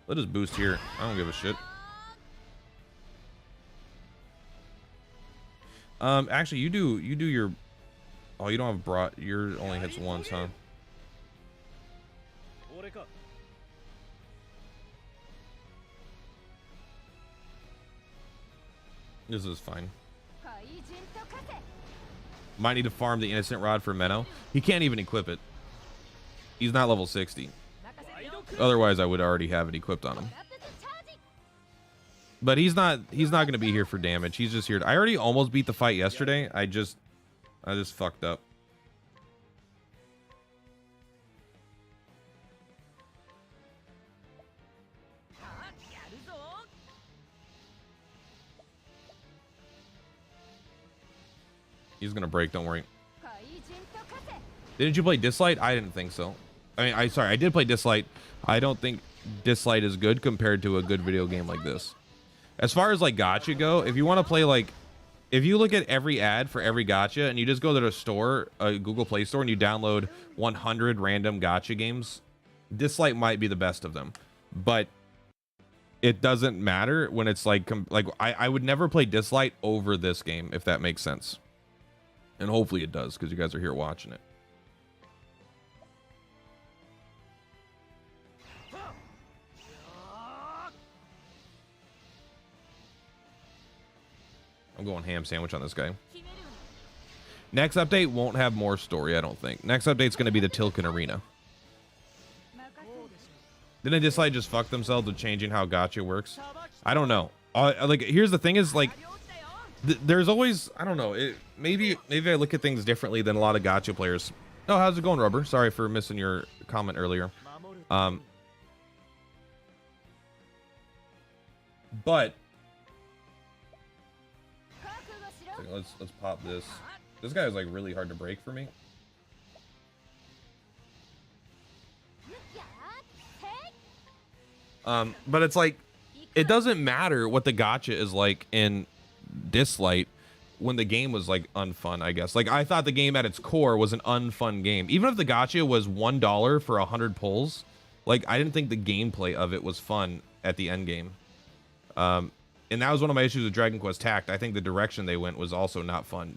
Let us boost here. I don't give a shit. Actually, you do your. Oh, you don't have brought. Your only hits once, huh? This is fine. Might need to farm the Innocent Rod for Menno. He can't even equip it. He's not level 60. Otherwise, I would already have it equipped on him. But he's not going to be here for damage. He's just here. I already almost beat the fight yesterday. I just fucked up. He's gonna break, don't worry. Didn't you play Dislight? I didn't think so. I mean, I did play Dislight. I don't think Dislight is good compared to a good video game like this. As far as like gacha go, if you want to play like, if you look at every ad for every gacha and you just go to the store, Google Play Store, and you download 100 random gacha games, Dislight might be the best of them. But it doesn't matter when it's like, I would never play Dislight over this game, if that makes sense. And hopefully it does, because you guys are here watching it. I'm going ham sandwich on this guy. Next update won't have more story, I don't think. Next update's going to be the Tilken Arena. Didn't Dislight just fuck themselves with changing how gacha works? I don't know. Like, here's the thing is, like, there's always, I don't know, maybe I look at things differently than a lot of gacha players. Oh, how's it going, Rubber? Sorry for missing your comment earlier. But let's pop this. This guy is like really hard to break for me. But it's like, it doesn't matter what the gacha is like in Dislight when the game was like unfun, I guess. Like, I thought the game at its core was an unfun game. Even if the gacha was $1 for 100 pulls, like, I didn't think the gameplay of it was fun at the end game. And that was one of my issues with Dragon Quest Tact. I think the direction they went was also not fun.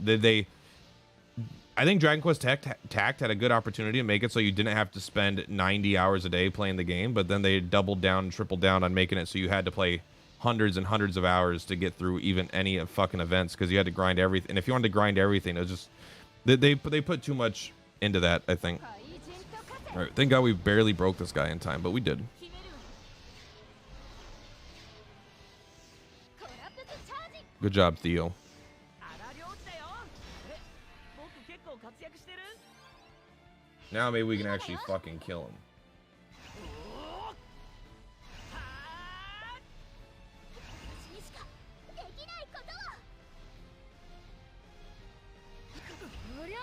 I think Dragon Quest Tact had a good opportunity to make it so you didn't have to spend 90 hours a day playing the game, but then they doubled down, tripled down on making it so you had to play hundreds and hundreds of hours to get through even any fucking events, because you had to grind everything. And if you wanted to grind everything, it was just they put too much into that, I think. All right, thank God we barely broke this guy in time, but we did. Good job, Theo. Now maybe we can actually fucking kill him.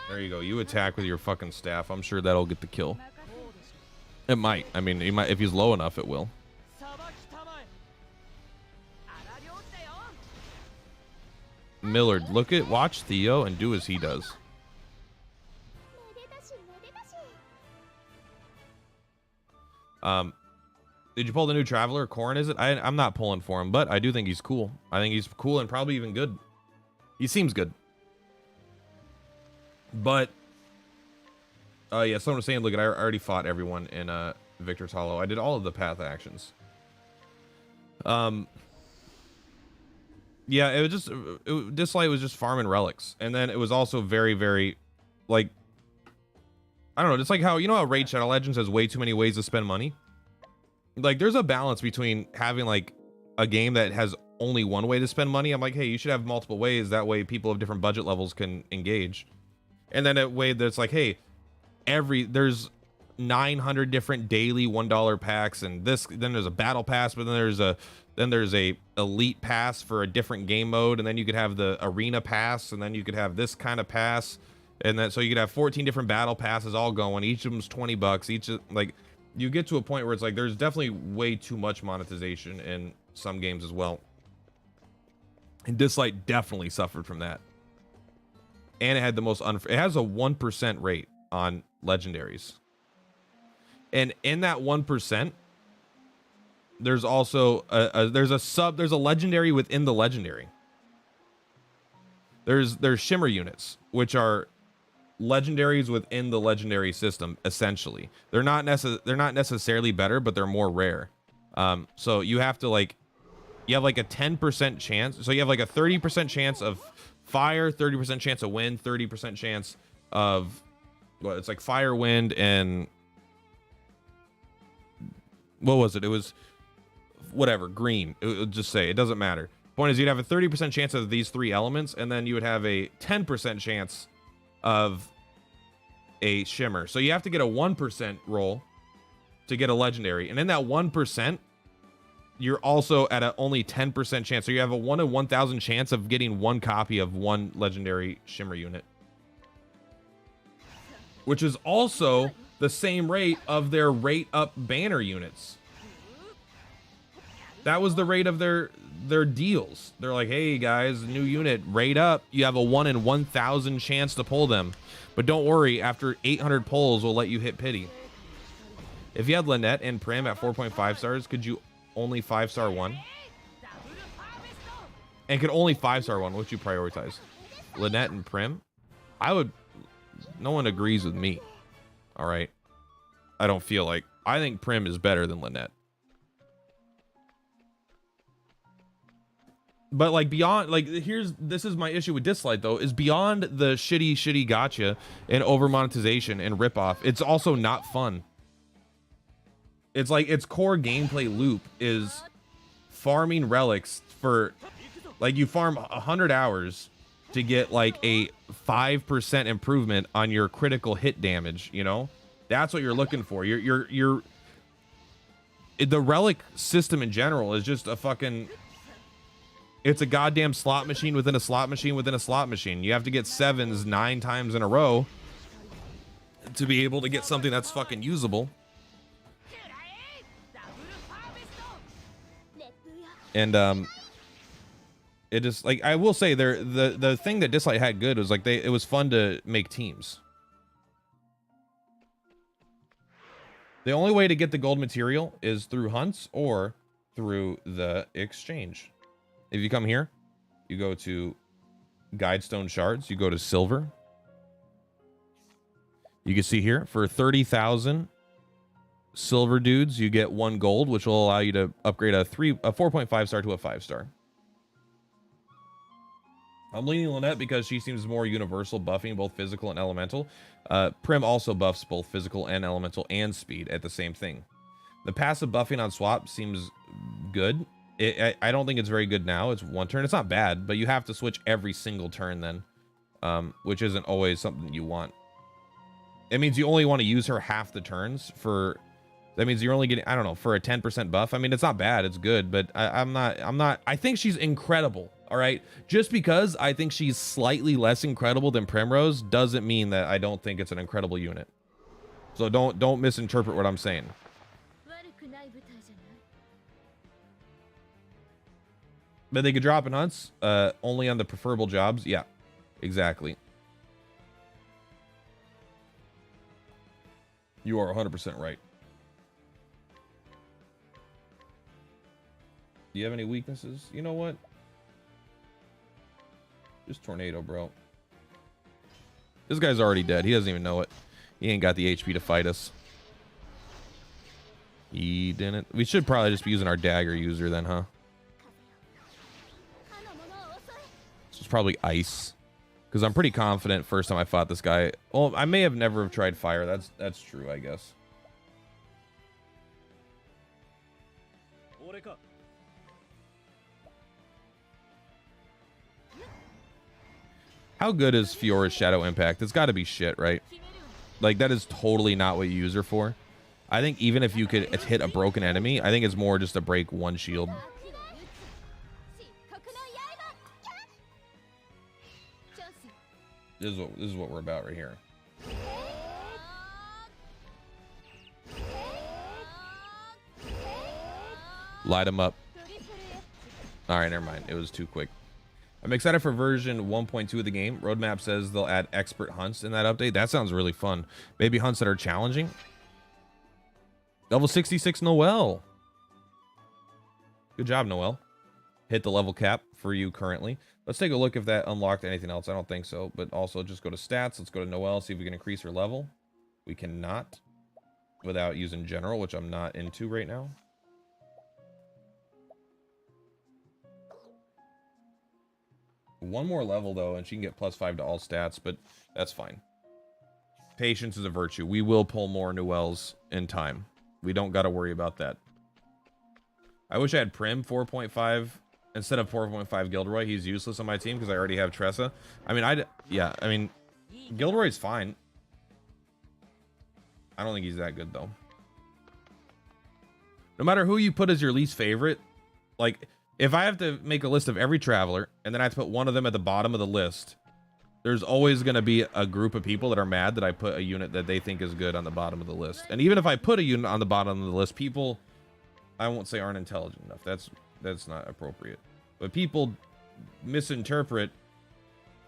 There you go. You attack with your fucking staff. I'm sure that'll get the kill. It might. I mean, he might, if he's low enough, it will. Millard, watch Theo and do as he does. Did you pull the new Traveler? Corrin, is it? I'm not pulling for him, but I do think he's cool. I think he's cool and probably even good. He seems good. But, yeah, someone was saying, look, I already fought everyone in Victor's Hollow. I did all of the path actions. Yeah, it was just, Dislight was just farming relics. And then it was also very, very, like, I don't know, just like how, you know how Raid Shadow Legends has way too many ways to spend money? Like, there's a balance between having, like, a game that has only one way to spend money. I'm like, hey, you should have multiple ways. That way people of different budget levels can engage. And then a way that's like, hey, there's 900 different daily $1 packs, and then there's a battle pass, but then there's a elite pass for a different game mode, and then you could have the arena pass, and then you could have this kind of pass, and then so you could have 14 different battle passes all going. Each of them's $20. Each, like, you get to a point where it's like there's definitely way too much monetization in some games as well. And Dislight definitely suffered from that. And it had the most it has a 1% rate on legendaries. And in that 1%, there's also there's a legendary within the legendary. There's shimmer units, which are legendaries within the legendary system, essentially. They're not necessarily better, but they're more rare. So you have to, like, you have like a 10% chance. So you have like a 30% chance of fire, 30% chance of wind, 30% chance of, well, it's like fire, wind, and what was it? It was whatever, green. It would just say, it doesn't matter. Point is, you'd have a 30% chance of these three elements, and then you would have a 10% chance of a shimmer. So you have to get a 1% roll to get a legendary. And in that 1%, you're also at a only 10% chance. So you have a 1 in 1,000 chance of getting one copy of one legendary shimmer unit, which is also the same rate of their rate up banner units. That was the rate of their deals. They're like, hey guys, new unit, rate up. You have a 1 in 1,000 chance to pull them. But don't worry, after 800 pulls, we'll let you hit pity. If you had Lynette and Prim at 4.5 stars, could you only 5-star one? And could only 5-star one, what would you prioritize? Lynette and Prim? No one agrees with me. All right. I don't feel like, I think Prim is better than Lynette. But like beyond, like this is my issue with Dislight though, is beyond the shitty gacha and over monetization and ripoff, it's also not fun. It's like its core gameplay loop is farming relics for Like, you farm 100 hours to get like a 5% improvement on your critical hit damage, you know? That's what you're looking for. The relic system in general is just a fucking, it's a goddamn slot machine within a slot machine within a slot machine. You have to get 7s 9 times in a row to be able to get something that's fucking usable. And it just, like, I will say, the thing that Dislight had good was like it was fun to make teams. The only way to get the gold material is through hunts or through the exchange. If you come here, you go to Guidestone Shards, you go to silver. You can see here, for 30,000 silver dudes, you get 1 gold, which will allow you to upgrade a 4.5 star to a 5 star. I'm leaning Lynette because she seems more universal, buffing both physical and elemental. Prim also buffs both physical and elemental and speed at the same thing. The passive buffing on swap seems good. I don't think it's very good now. It's 1 turn. It's not bad, but you have to switch every single turn then, which isn't always something you want. It means you only want to use her half the turns for... That means you're only getting, I don't know, for a 10% buff. I mean, it's not bad. It's good, but I'm not, I think she's incredible. All right. Just because I think she's slightly less incredible than Primrose doesn't mean that I don't think it's an incredible unit. So don't misinterpret what I'm saying. But they could drop in hunts, only on the preferable jobs. Yeah, exactly. You are 100% right. Do you have any weaknesses? You know what? Just tornado, bro. This guy's already dead. He doesn't even know it. He ain't got the HP to fight us. He didn't. We should probably just be using our dagger user then, huh? This is probably ice. Because I'm pretty confident first time I fought this guy. Well, I may have never have tried fire. That's true, I guess. How good is Fiora's Shadow Impact? It's got to be shit, right? Like, that is totally not what you use her for. I think even if you could hit a broken enemy, I think it's more just to break 1 shield. This is what we're about right here. Light him up. All right, never mind. It was too quick. I'm excited for version 1.2 of the game. Roadmap says they'll add expert hunts in that update. That sounds really fun. Maybe hunts that are challenging. Level 66 Noelle. Good job, Noelle. Hit the level cap for you currently. Let's take a look if that unlocked anything else. I don't think so. But also just go to stats. Let's go to Noelle, see if we can increase her level. We cannot without using general, which I'm not into right now. One more level though, and she can get +5 to all stats, but that's fine. Patience is a virtue. We will pull more Noelles in time. We don't got to worry about that. I wish I had Prim 4.5 instead of 4.5 Gilderoy. He's useless on my team because I already have Tressa. I mean, I mean, Gilderoy's fine. I don't think he's that good though. No matter who you put as your least favorite, like, if I have to make a list of every traveler and then I have to put one of them at the bottom of the list, there's always going to be a group of people that are mad that I put a unit that they think is good on the bottom of the list. And even if I put a unit on the bottom of the list, people, I won't say aren't intelligent enough. That's not appropriate. But people misinterpret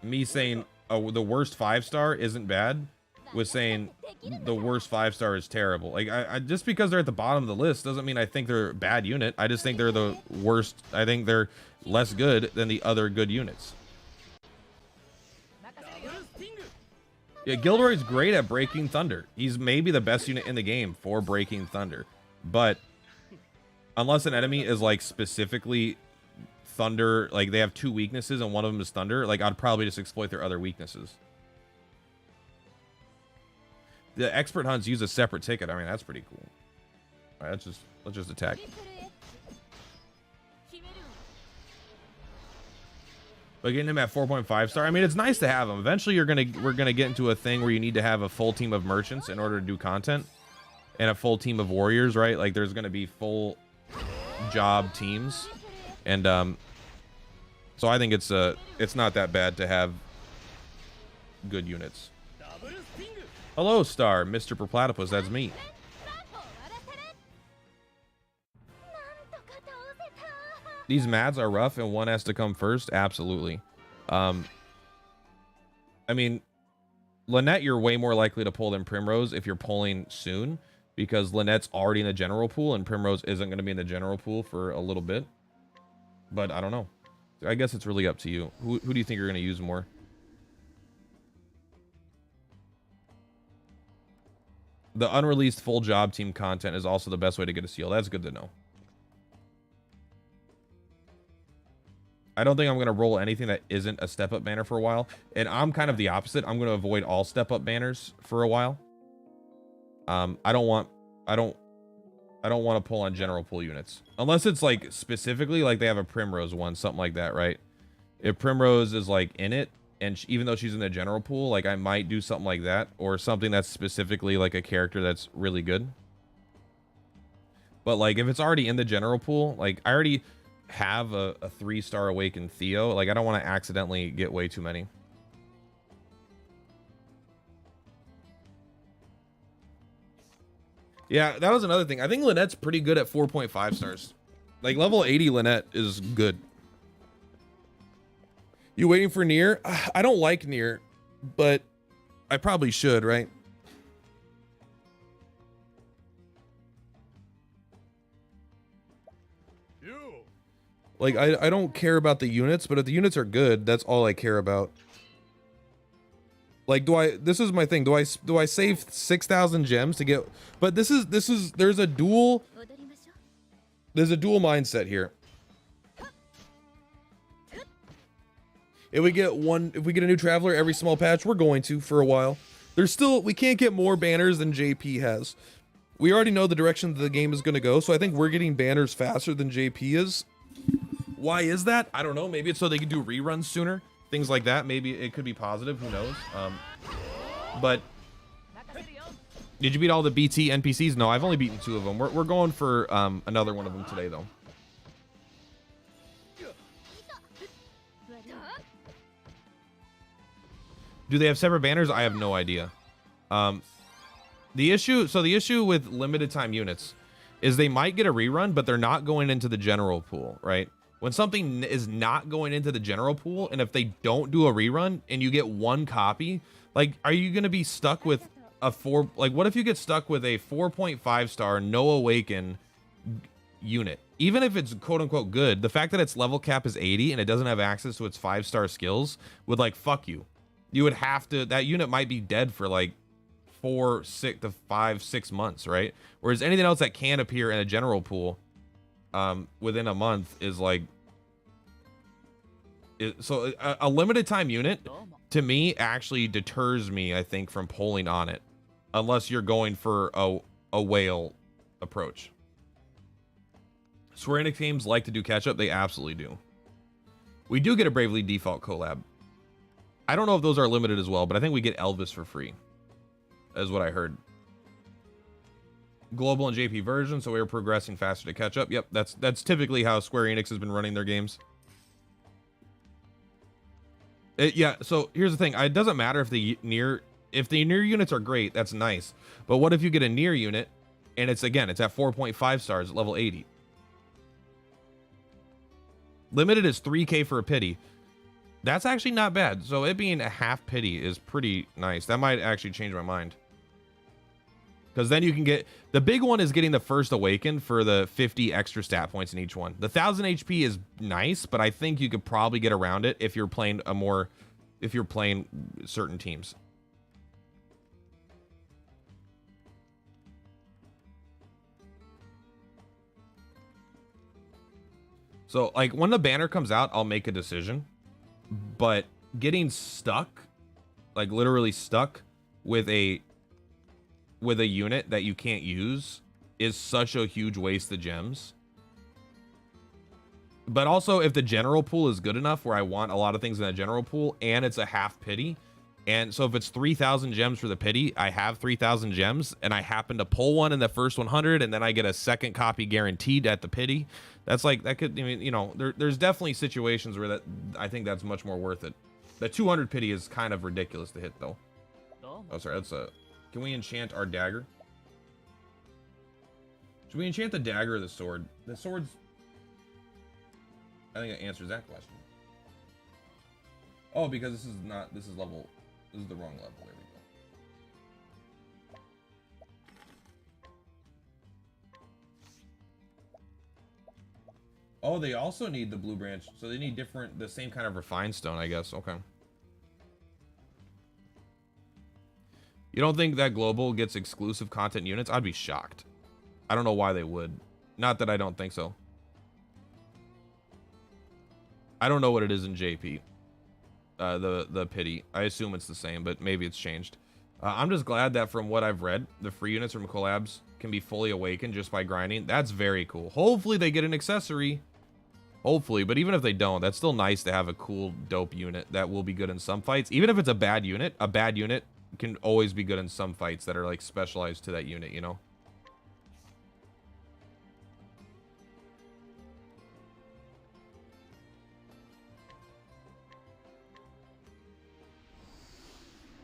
me saying, oh, the worst 5-star isn't bad, with saying the worst 5-star is terrible. Like, I just because they're at the bottom of the list doesn't mean I think they're a bad unit. I just think they're the worst. I think they're less good than the other good units. Yeah, Gilderoy's great at breaking thunder. He's maybe the best unit in the game for breaking thunder. But unless an enemy is like specifically thunder, like they have 2 weaknesses and one of them is thunder, like I'd probably just exploit their other weaknesses. The expert hunts use a separate ticket. I mean, that's pretty cool. All right, let's just attack. But getting him at 4.5 star, I mean, it's nice to have him. Eventually, we're gonna get into a thing where you need to have a full team of merchants in order to do content, and a full team of warriors, right? Like, there's gonna be full job teams, and so I think it's not that bad to have good units. Hello, Star, Mr. Platypus. That's me. These mads are rough and one has to come first. Absolutely. I mean, Lynette, you're way more likely to pull than Primrose if you're pulling soon, because Lynette's already in the general pool and Primrose isn't going to be in the general pool for a little bit. But I don't know. I guess it's really up to you. Who do you think you're going to use more? The unreleased full job team content is also the best way to get a seal. That's good to know. I don't think I'm going to roll anything that isn't a step-up banner for a while. And I'm kind of the opposite. I'm going to avoid all step-up banners for a while. I don't want to pull on general pool units. Unless it's like specifically like they have a Primrose one, something like that, right? If Primrose is like in it, and even though she's in the general pool, like I might do something like that, or something that's specifically like a character that's really good. But like if it's already in the general pool, like I already have a 3-star awakened Theo, like I don't want to accidentally get way too many. Yeah, that was another thing. I think Lynette's pretty good at 4.5 stars. Like level 80 Lynette is good. You waiting for Nier? I don't like Nier, but I probably should, right? Like, I don't care about the units, but if the units are good, that's all I care about. Like, this is my thing. Do I save 6,000 gems to get, but there's a dual mindset here. If we get a new traveler every small patch, we're going to for a while. We can't get more banners than JP has. We already know the direction that the game is going to go, so I think we're getting banners faster than JP is. Why is that? I don't know. Maybe it's so they can do reruns sooner. Things like that. Maybe it could be positive. Who knows? But did you beat all the BT NPCs? No, I've only beaten 2 of them. We're going for another one of them today, though. Do they have separate banners? I have no idea. The issue with limited time units is they might get a rerun, but they're not going into the general pool, right? When something is not going into the general pool, and if they don't do a rerun and you get 1 copy, like, are you going to be stuck with a 4? Like, what if you get stuck with a 4.5 star no awaken unit? Even if it's quote unquote good, the fact that its level cap is 80 and it doesn't have access to its 5-star skills would, like, fuck you. You would have to, that unit might be dead for like 4, 6 to 5, 6 months, right? Whereas anything else that can appear in a general pool within a month is like, so a limited time unit to me actually deters me, I think, from pulling on it, unless you're going for a whale approach. Square Enix games like to do catch up. They absolutely do. We do get a Bravely Default collab. I don't know if those are limited as well, but I think we get Elvis for free, is what I heard. Global and JP version, so we're progressing faster to catch up. Yep, that's typically how Square Enix has been running their games. Yeah, so here's the thing. It doesn't matter if the near units are great, that's nice. But what if you get a near unit and it's at 4.5 stars at level 80? Limited is 3K for a pity. That's actually not bad. So it being a half pity is pretty nice. That might actually change my mind. Because then you can get, the big one is getting the first awaken for the 50 extra stat points in each one. The 1000 HP is nice, but I think you could probably get around it if you're playing certain teams. So like when the banner comes out, I'll make a decision, but getting stuck, like literally stuck with a unit that you can't use is such a huge waste of gems. But also, if the general pool is good enough where I want a lot of things in that general pool, and it's a half pity, and so if it's 3,000 gems for the pity, I have 3,000 gems, and I happen to pull one in the first 100, and then I get a second copy guaranteed at the pity. That's like, that could, I mean, you know, there's definitely situations where I think that's much more worth it. The 200 pity is kind of ridiculous to hit, though. Oh, sorry, that's can we enchant our dagger? Should we enchant the dagger or the sword? The sword's... I think it answers that question. Oh, because this is the wrong level. There we go. Oh, they also need the blue branch, so they need the same kind of refined stone, I guess. Okay. You don't think that global gets exclusive content units? I'd be shocked. I don't know why they would. Not that I don't think so. I don't know what it is in JP. The pity. I assume it's the same, but maybe it's changed. I'm just glad that from what I've read, the free units from collabs can be fully awakened just by grinding. That's very cool. Hopefully they get an accessory. Hopefully, but even if they don't, that's still nice to have a cool, dope unit that will be good in some fights. Even if it's a bad unit can always be good in some fights that are like specialized to that unit, you know?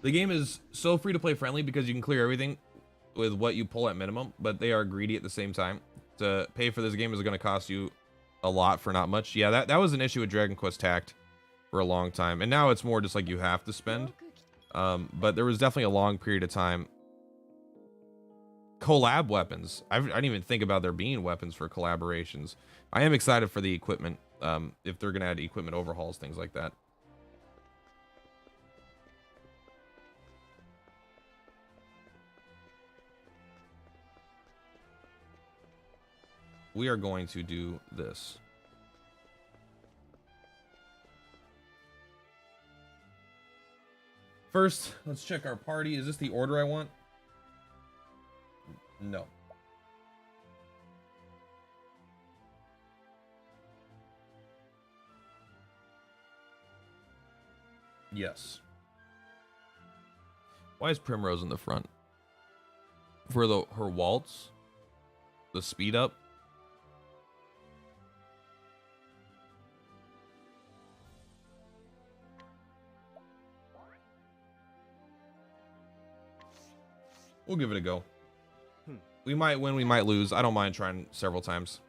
The game is so free to play friendly because you can clear everything with what you pull at minimum, but they are greedy at the same time. To pay for this game is going to cost you a lot for not much. Yeah, that was an issue with Dragon Quest Tact for a long time, and now it's more just like you have to spend. But there was definitely a long period of time. Collab weapons. I didn't even think about there being weapons for collaborations. I am excited for the equipment, if they're going to add equipment overhauls, things like that. We are going to do this. First, let's check our party. Is this the order I want? No. Yes. Why is Primrose in the front? For her waltz? The speed up? We'll give it a go. We might win, we might lose. I don't mind trying several times.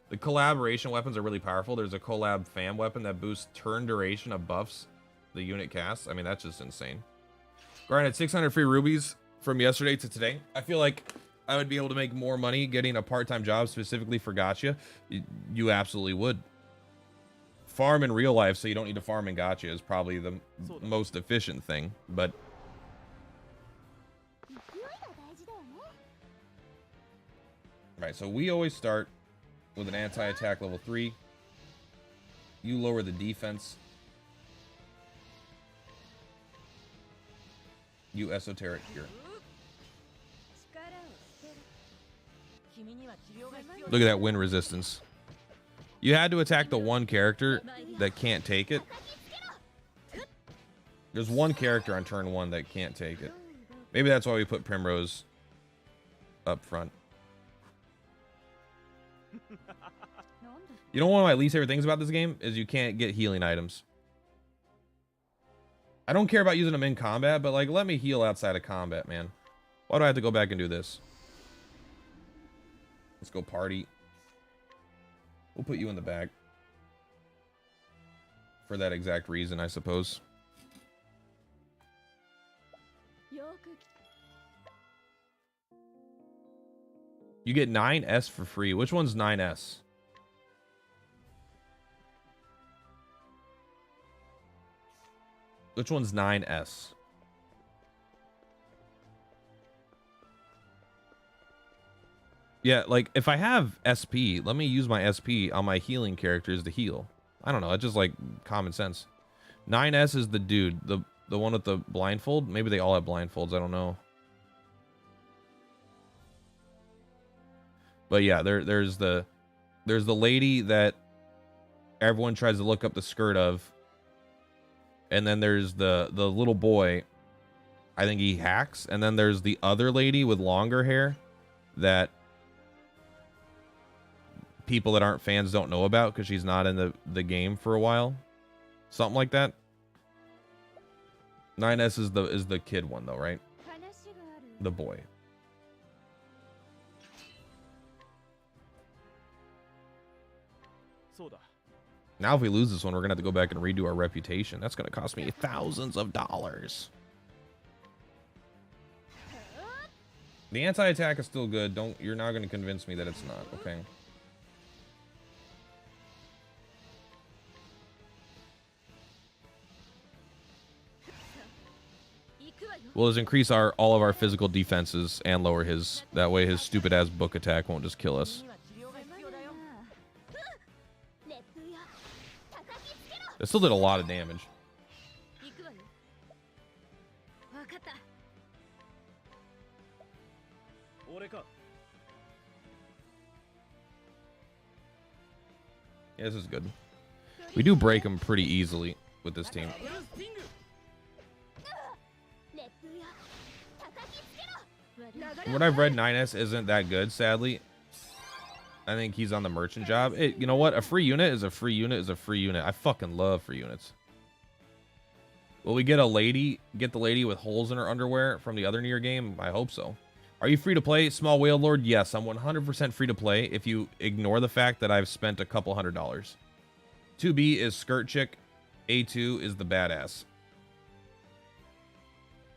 The collaboration weapons are really powerful. There's a collab fam weapon that boosts turn duration of buffs the unit casts. I mean, that's just insane. Granted, 600 free rubies from yesterday to today. I feel like I would be able to make more money getting a part-time job specifically for Gacha. You absolutely would. Farm in real life so you don't need to farm in Gacha is probably the most efficient thing, but... Right, so we always start with an anti-attack level 3. You lower the defense. You esoteric here. Look at that wind resistance. You had to attack the one character that can't take it. There's one character on turn 1 that can't take it. Maybe that's why we put Primrose up front. You know, one of my least favorite things about this game is you can't get healing items. I don't care about using them in combat, but like, let me heal outside of combat, man. Why do I have to go back and do this? Let's go party. We'll put you in the bag. For that exact reason, I suppose. You get 9S for free. Which one's 9S? Which one's 9S? Yeah, like, if I have SP, let me use my SP on my healing characters to heal. I don't know, it's just like common sense. 9S is the dude, the one with the blindfold. Maybe they all have blindfolds, I don't know. But yeah, there's the There's the lady that everyone tries to look up the skirt of. And then there's the little boy. I think he hacks. And then there's the other lady with longer hair that people that aren't fans don't know about because she's not in the game for a while. Something like that. 9S is the kid one though, right? The boy. Now if we lose this one, we're gonna have to go back and redo our reputation. That's gonna cost me thousands of dollars. The anti-attack is still good. You're not gonna convince me that it's not, okay? We'll just increase all of our physical defenses and lower his. That way his stupid ass book attack won't just kill us. It still did a lot of damage. Yeah, this is good. We do break him pretty easily with this team. What I've read, 9S isn't that good, sadly. I think he's on the merchant job. You know what? A free unit is a free unit is a free unit. I fucking love free units. Will we get the lady with holes in her underwear from the other Nier game? I hope so. Are you free to play, Small Whale Lord? Yes, I'm 100% free to play if you ignore the fact that I've spent a couple $100. 2B is skirt chick. A2 is the badass.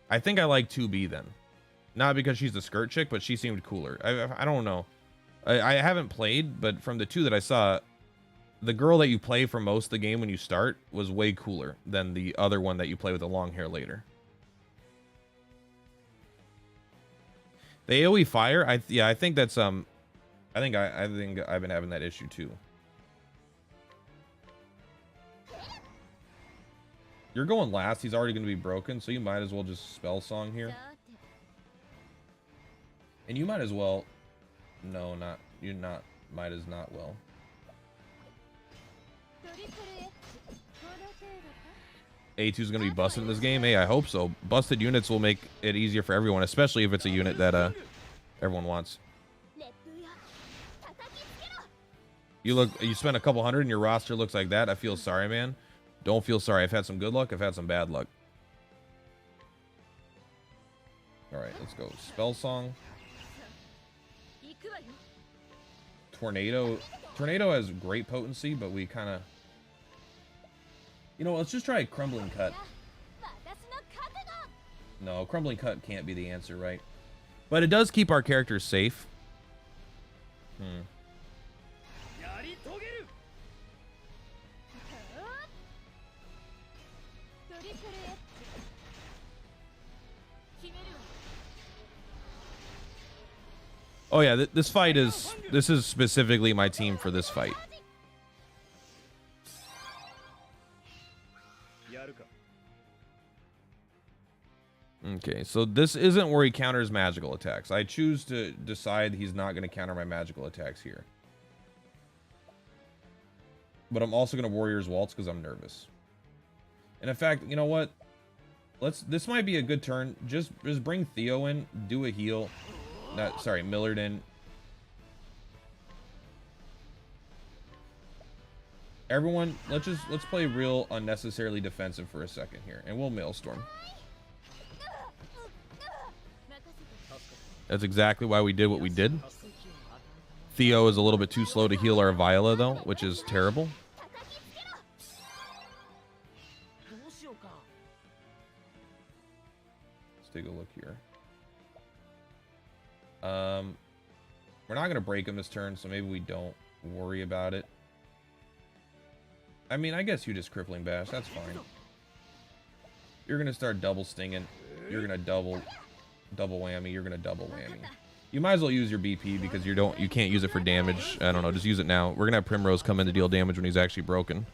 I think I like 2B then. Not because she's the skirt chick, but she seemed cooler. I don't know. I haven't played, but from the two that I saw, the girl that you play for most of the game when you start was way cooler than the other one that you play with the long hair later. The AoE fire, I think that's I think I've been having that issue too. You're going last. He's already going to be broken, so you might as well just spell song here. And you might as well. No, not you're not. Might as not well. A2 is going to be busted in this game. Hey, I hope so. Busted units will make it easier for everyone, especially if it's a unit that everyone wants. You spent a couple hundred and your roster looks like that. I feel sorry, man. Don't feel sorry. I've had some good luck. I've had some bad luck. All right, let's go. Spell song. Tornado. Tornado has great potency, but we kind of... You know, let's just try Crumbling Cut. No, Crumbling Cut can't be the answer, right? But it does keep our characters safe. Oh yeah, this is specifically my team for this fight. Okay, so this isn't where he counters magical attacks. I choose to decide he's not going to counter my magical attacks here. But I'm also going to Warrior's Waltz because I'm nervous. And in fact, you know what? This might be a good turn. Just bring Theo in, do a heal. Sorry, Millard in. Everyone, let's play real unnecessarily defensive for a second here, and we'll Maelstrom. That's exactly why we did what we did. Theo is a little bit too slow to heal our Viola, though, which is terrible. Let's take a look here. We're not going to break him this turn, so maybe we don't worry about it. I mean, I guess you just Crippling Bash. That's fine. You're going to start double stinging. You're going to double whammy. You're going to double whammy. You might as well use your BP because you can't use it for damage. I don't know. Just use it now. We're going to have Primrose come in to deal damage when he's actually broken.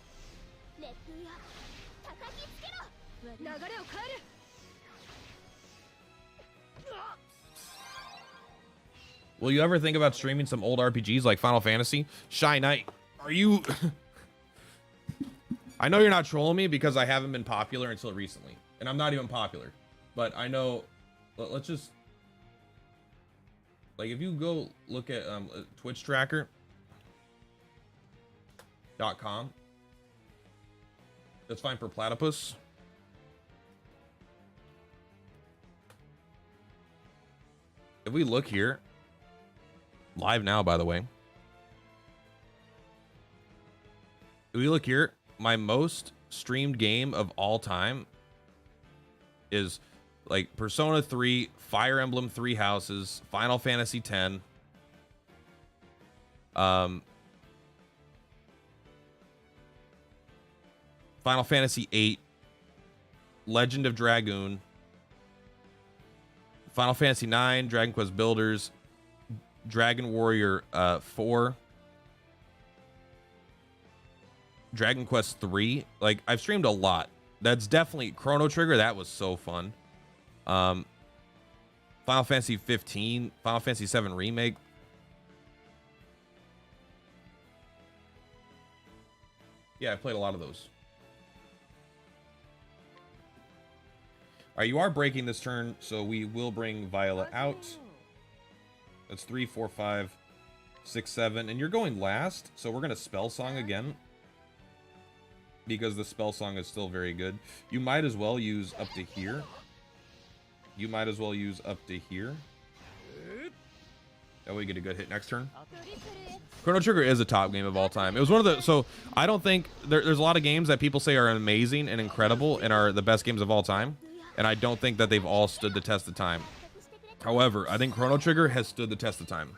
Will you ever think about streaming some old RPGs like Final Fantasy? Shy Knight, are you... I know you're not trolling me because I haven't been popular until recently. And I'm not even popular. But I know... Let's just... Like, if you go look at Twitch Tracker.com, that's fine for Platypus. If we look here, live now, by the way. If we look here, my most streamed game of all time is like Persona 3, Fire Emblem 3 Houses, Final Fantasy X, Final Fantasy 8, Legend of Dragoon, Final Fantasy 9, Dragon Quest Builders, Dragon Warrior 4, Dragon Quest 3. Like, I've streamed a lot. That's definitely Chrono Trigger. That was so fun. Final Fantasy 15, Final Fantasy 7 Remake. Yeah, I played a lot of those. All right, you are breaking this turn, so we will bring Viola out. That's 3, 4, 5, 6, 7. And you're going last, so we're going to Spell Song again. Because the Spell Song is still very good. You might as well use up to here. You might as well use up to here. That way you get a good hit next turn. Chrono Trigger is a top game of all time. It was one of the... So, I don't think... There's a lot of games that people say are amazing and incredible and are the best games of all time. And I don't think that they've all stood the test of time. However, I think Chrono Trigger has stood the test of time.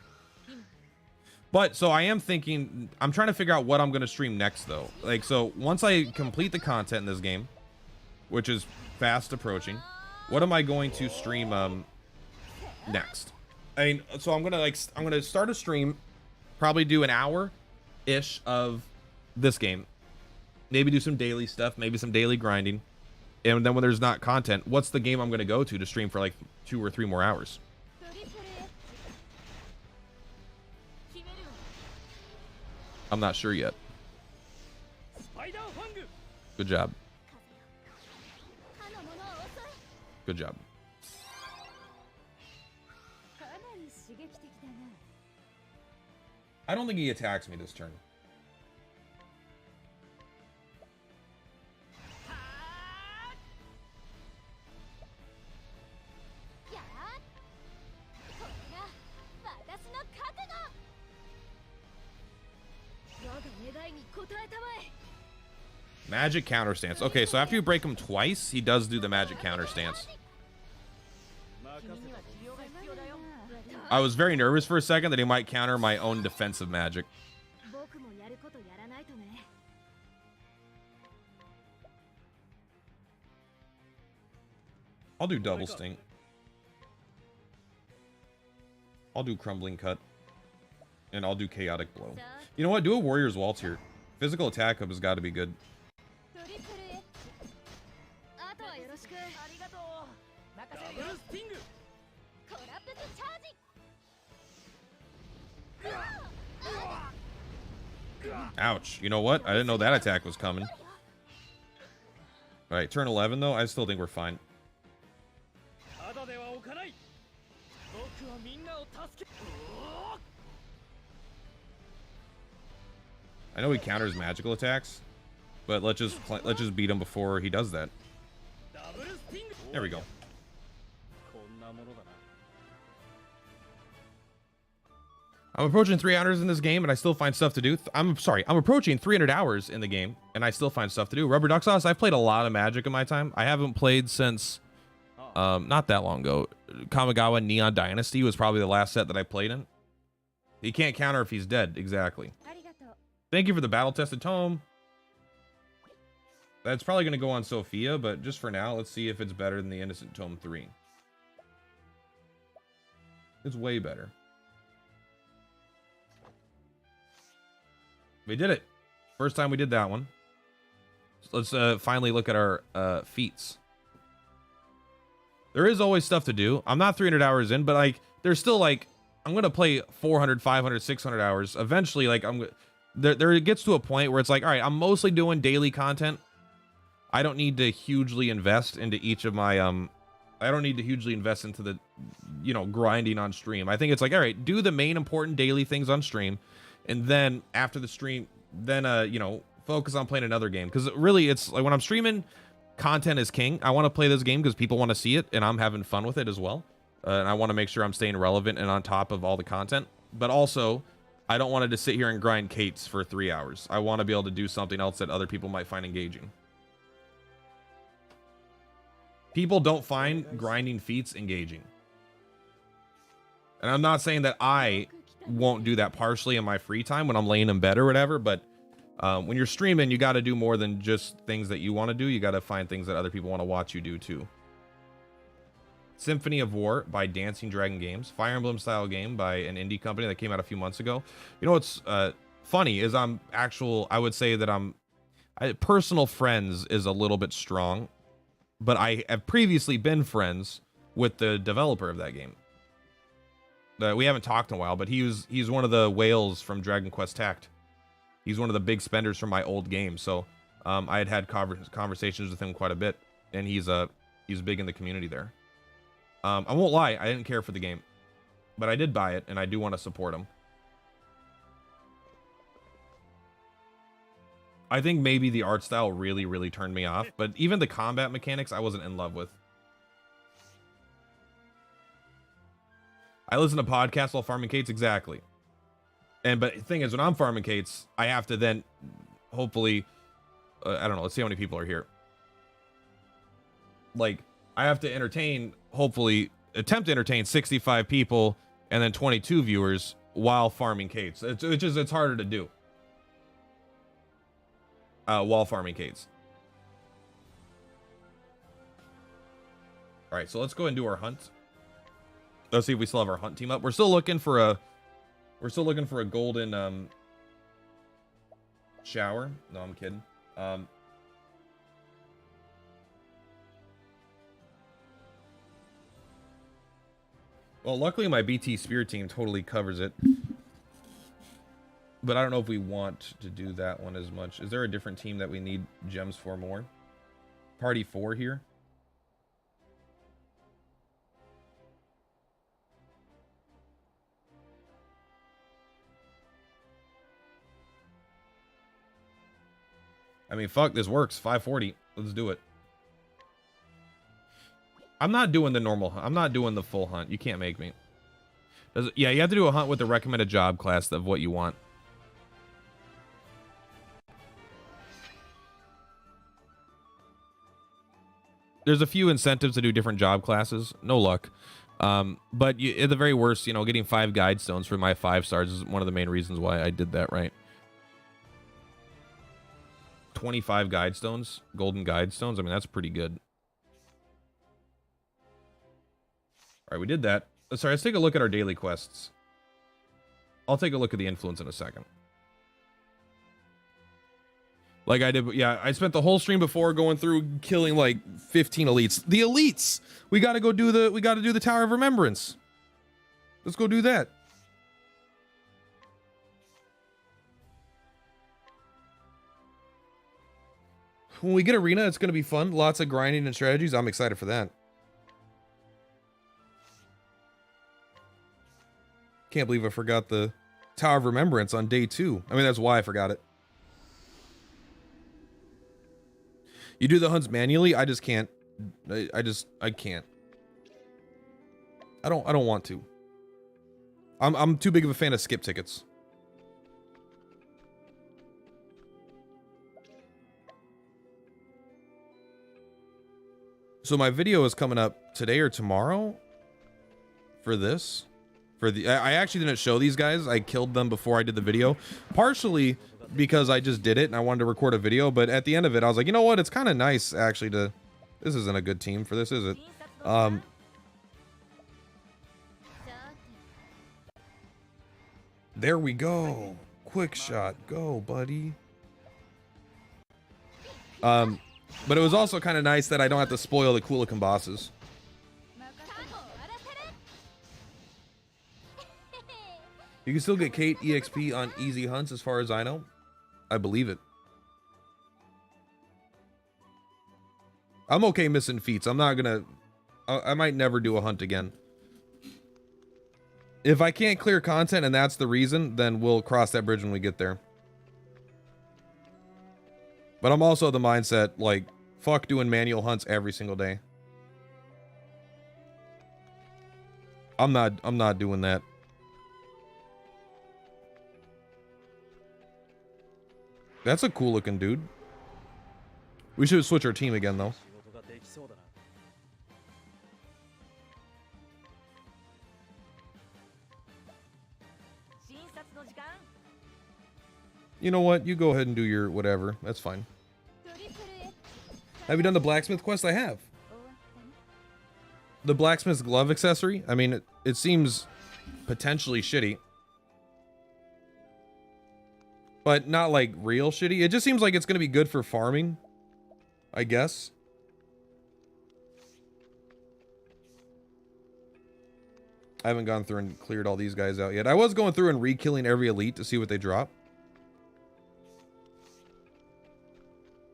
But, so I am thinking... I'm trying to figure out what I'm going to stream next, though. Like, so, once I complete the content in this game, which is fast approaching... What am I going to stream next? I mean, so I'm gonna start a stream, probably do an hour-ish of this game. Maybe do some daily stuff, maybe some daily grinding. And then when there's not content, what's the game I'm gonna go to stream for like 2 or 3 more hours? I'm not sure yet. Good job. Good job. I don't think he attacks me this turn. Magic counter stance. Okay, so after you break him twice, he does do the magic counter stance. I was very nervous for a second that he might counter my own defensive magic. I'll do double stink. I'll do crumbling cut. And I'll do chaotic blow. You know what? Do a warrior's waltz here. Physical attack up has got to be good. Ouch. You know what? I didn't know that attack was coming. Alright, turn 11 though. I still think we're fine. I know he counters magical attacks, but let's just beat him before he does that. There we go. I'm approaching 3 hours in this game, and I still find stuff to do. I'm approaching 300 hours in the game, and I still find stuff to do. Rubber Duck Sauce, I've played a lot of Magic in my time. I haven't played since, not that long ago. Kamigawa Neon Dynasty was probably the last set that I played in. He can't counter if he's dead, exactly. Thank you for the battle-tested tome. That's probably going to go on Sophia, but just for now, let's see if it's better than the Innocent Tome 3. It's way better. We did it. First time we did that one. Let's finally look at our feats. There is always stuff to do. I'm not 300 hours in, but like there's still like I'm gonna play 400, 500, 600 hours. Eventually, like there it gets to a point where it's like, all right, I'm mostly doing daily content. I don't need to hugely invest into each of my I don't need to hugely invest into the, you know, grinding on stream. I think it's like, all right, do the main important daily things on stream, and then after the stream, then you know, focus on playing another game. Because really, it's like when I'm streaming, content is king. I want to play this game because people want to see it, and I'm having fun with it as well. And I want to make sure I'm staying relevant and on top of all the content. But also, I don't want to just sit here and grind Kates for 3 hours. I want to be able to do something else that other people might find engaging. People don't find grinding feats engaging. And I'm not saying that I won't do that partially in my free time when I'm laying in bed or whatever, but when you're streaming, you got to do more than just things that you want to do. You got to find things that other people want to watch you do too. Symphony of War by Dancing Dragon Games. Fire Emblem style game by an indie company that came out a few months ago. You know what's funny is I would say that personal friends is a little bit strong, but I have previously been friends with the developer of that game. We haven't talked in a while, but he's one of the whales from Dragon Quest Tact. He's one of the big spenders from my old game. So I had conversations with him quite a bit, and he's big in the community there. I won't lie, I didn't care for the game, but I did buy it, and I do want to support him. I think maybe the art style really, really turned me off, but even the combat mechanics I wasn't in love with. I listen to podcasts while farming Kates, exactly. But the thing is, when I'm farming Kates, I have to then, hopefully, I don't know, let's see how many people are here. Like, I have to hopefully, attempt to entertain 65 people and then 22 viewers while farming Kates. It's harder to do. While farming Kates. All right, so let's go ahead and do our hunt. Let's see if we still have our hunt team up. We're still looking for a golden shower. No, I'm kidding. Well, luckily my BT Spear team totally covers it. But I don't know if we want to do that one as much. Is there a different team that we need gems for more? Party 4 here. I mean, fuck, this works. 540. Let's do it. I'm not doing the normal hunt. I'm not doing the full hunt. You can't make me. Yeah, you have to do a hunt with the recommended job class of what you want. There's a few incentives to do different job classes. No luck. But at the very worst, you know, getting 5 guide stones for my 5 stars is one of the main reasons why I did that, right? 25 guide stones, golden guide stones. I mean, that's pretty good. All right, we did that. Sorry, let's take a look at our daily quests. I'll take a look at the influence in a second. Like I did, yeah, I spent the whole stream before going through killing like 15 elites. The elites! We gotta do the Tower of Remembrance. Let's go do that. When we get arena, it's gonna be fun. Lots of grinding and strategies. I'm excited for that. Can't believe I forgot the Tower of Remembrance on day 2. I mean, that's why I forgot it. You do the hunts manually? I just can't. I can't. I don't want to. I'm too big of a fan of skip tickets. So my video is coming up today or tomorrow for this. I actually didn't show these guys. I killed them before I did the video, partially because I just did it and I wanted to record a video. But at the end of it, I was like, you know what? It's kind of nice actually to. This isn't a good team for this, is it? There we go. Quick shot, go, buddy. But it was also kind of nice that I don't have to spoil the Coolican bosses. You can still get Kate EXP on easy hunts as far as I know. I believe it. I'm okay missing feats. I'm not gonna... I might never do a hunt again. If I can't clear content and that's the reason, then we'll cross that bridge when we get there. But I'm also the mindset, like, fuck doing manual hunts every single day. I'm not doing that. That's a cool looking dude. We should switch our team again though. You know what? You go ahead and do your whatever. That's fine. Have you done the blacksmith quest? I have. The blacksmith's glove accessory? I mean, it seems potentially shitty. But not like real shitty. It just seems like it's going to be good for farming, I guess. I haven't gone through and cleared all these guys out yet. I was going through and re-killing every elite to see what they drop.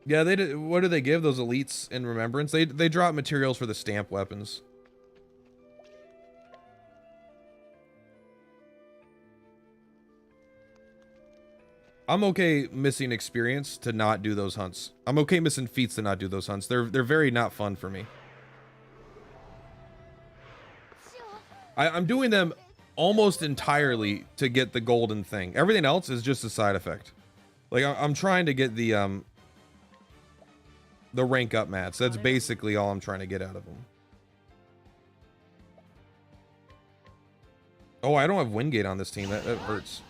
Yeah, they did. What do they give those elites in remembrance? They drop materials for the stamp weapons. I'm okay missing experience to not do those hunts. I'm okay missing feats to not do those hunts. They're very not fun for me. I'm doing them almost entirely to get the golden thing. Everything else is just a side effect. Like I'm trying to get the rank up mats. That's basically all I'm trying to get out of them. Oh, I don't have Wingate on this team. That hurts.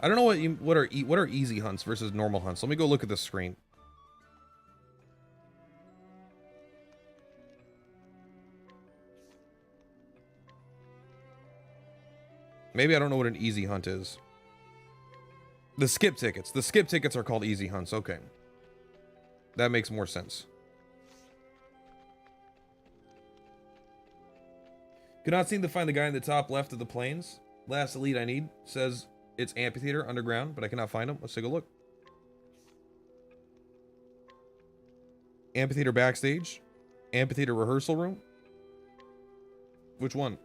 I don't know what are easy hunts versus normal hunts. Let me go look at the screen. Maybe I don't know what an easy hunt is. The skip tickets. The skip tickets are called easy hunts. Okay. That makes more sense. Could not seem to find the guy in the top left of the plains. Last elite I need says it's amphitheater underground, but I cannot find him. Let's take a look. Amphitheater backstage. Amphitheater rehearsal room. Which one?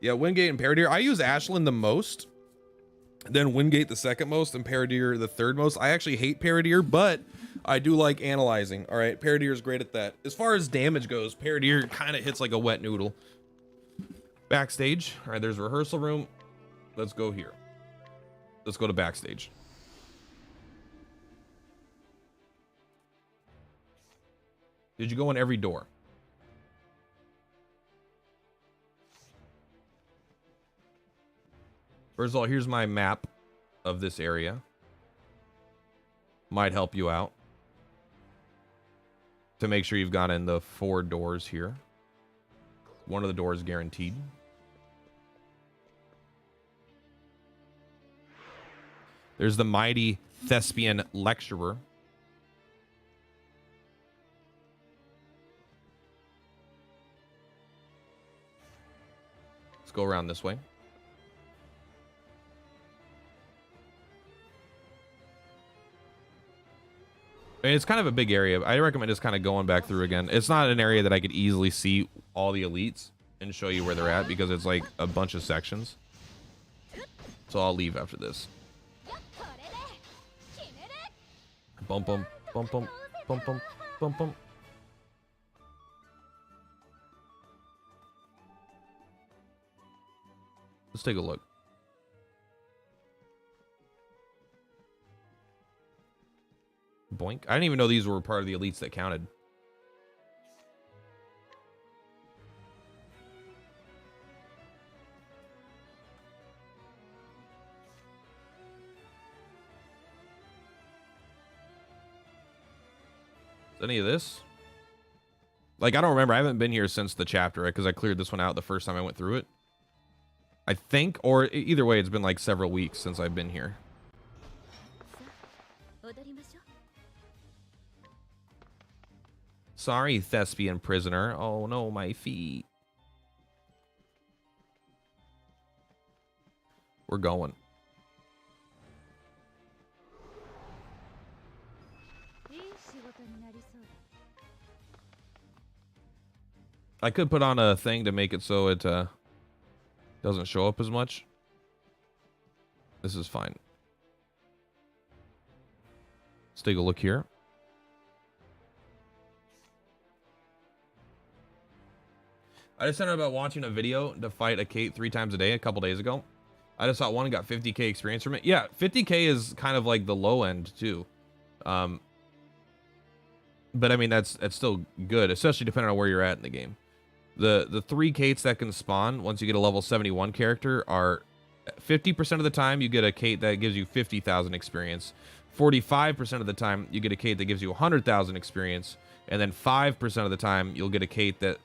Yeah, Wingate and Paradeer. I use Ashland the most. Then Wingate the second most and Paradeer the third most. I actually hate Paradeer, but I do like analyzing. All right, Paradeer is great at that. As far as damage goes, Paradeer kind of hits like a wet noodle. Backstage. All right, there's a rehearsal room. Let's go here. Let's go to backstage. Did you go in every door? First of all, here's my map of this area. Might help you out. To make sure you've got in the 4 doors here. One of the doors guaranteed. There's the mighty Thespian Lecturer. Let's go around this way. I mean, it's kind of a big area. I recommend just kind of going back through again. It's not an area that I could easily see all the elites and show you where they're at because it's like a bunch of sections. So I'll leave after this. Bum bum bum bum bum bum bum bum. Let's take a look. Boink. I didn't even know these were part of the elites that counted. Is any of this? Like, I don't remember. I haven't been here since the chapter, right? Because I cleared this one out the first time I went through it. I think, or either way, it's been like several weeks since I've been here. Sorry, thespian prisoner. Oh no, my feet. We're going. I could put on a thing to make it so it doesn't show up as much. This is fine. Let's take a look here. I just ended about watching a video to fight a Kate 3 times a day a couple days ago. I just saw one and got 50k experience from it. Yeah, 50k is kind of like the low end too. But I mean that's still good, especially depending on where you're at in the game. The 3 Kates that can spawn once you get a level 71 character are 50% of the time you get a Kate that gives you 50,000 experience. 45% of the time you get a Kate that gives you 100,000 experience, and then 5% of the time you'll get a Kate that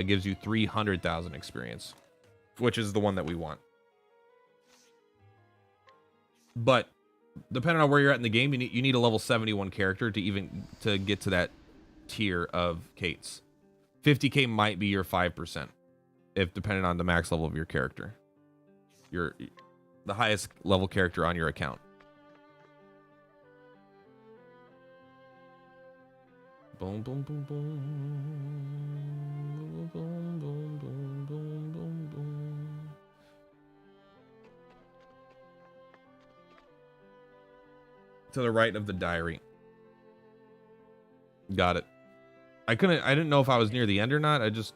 gives you 300,000 experience, which is the one that we want. But depending on where you're at in the game, you need a level 71 character to get to that tier of Kates. 50k might be your 5%, if depending on the max level of your character, the highest level character on your account. Boom, boom, boom, boom. Boom, boom, boom, boom, boom, boom. To the right of the diary. Got it. I didn't know if I was near the end or not. I just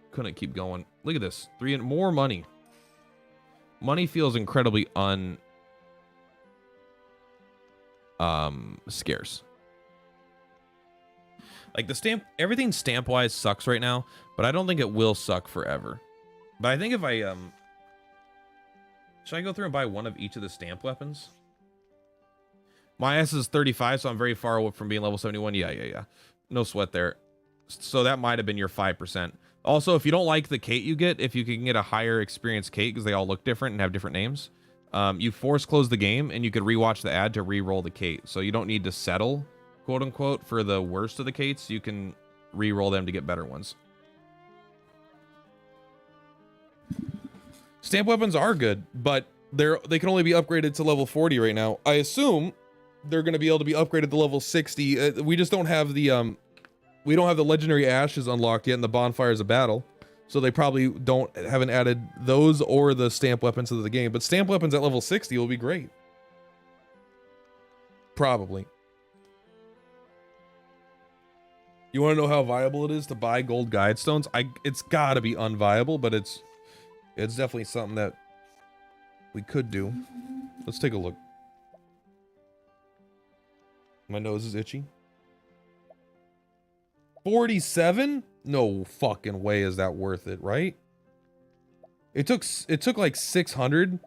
couldn't keep going. Look at this. More money. Money feels incredibly scarce. Like the everything stamp wise sucks right now, but I don't think it will suck forever. But I think if I should I go through and buy one of each of the stamp weapons? My S is 35, so I'm very far away from being level 71. Yeah. No sweat there. So that might have been your 5%. Also, if you don't like the Kate you get, if you can get a higher experience Kate, because they all look different and have different names, you force close the game and you could rewatch the ad to re-roll the Kate. So you don't need to settle, quote unquote, for the worst of the Kates. You can re-roll them to get better ones. Stamp weapons are good, but they can only be upgraded to level 40 right now. I assume they're going to be able to be upgraded to level 60. We just don't have the legendary ashes unlocked yet in the bonfires of battle, so they probably haven't added those or the stamp weapons to the game. But stamp weapons at level 60 will be great. Probably. You want to know how viable it is to buy gold guide stones? It's got to be unviable, but it's definitely something that we could do. Let's take a look. My nose is itchy. 47? No fucking way is that worth it, right? It took like 600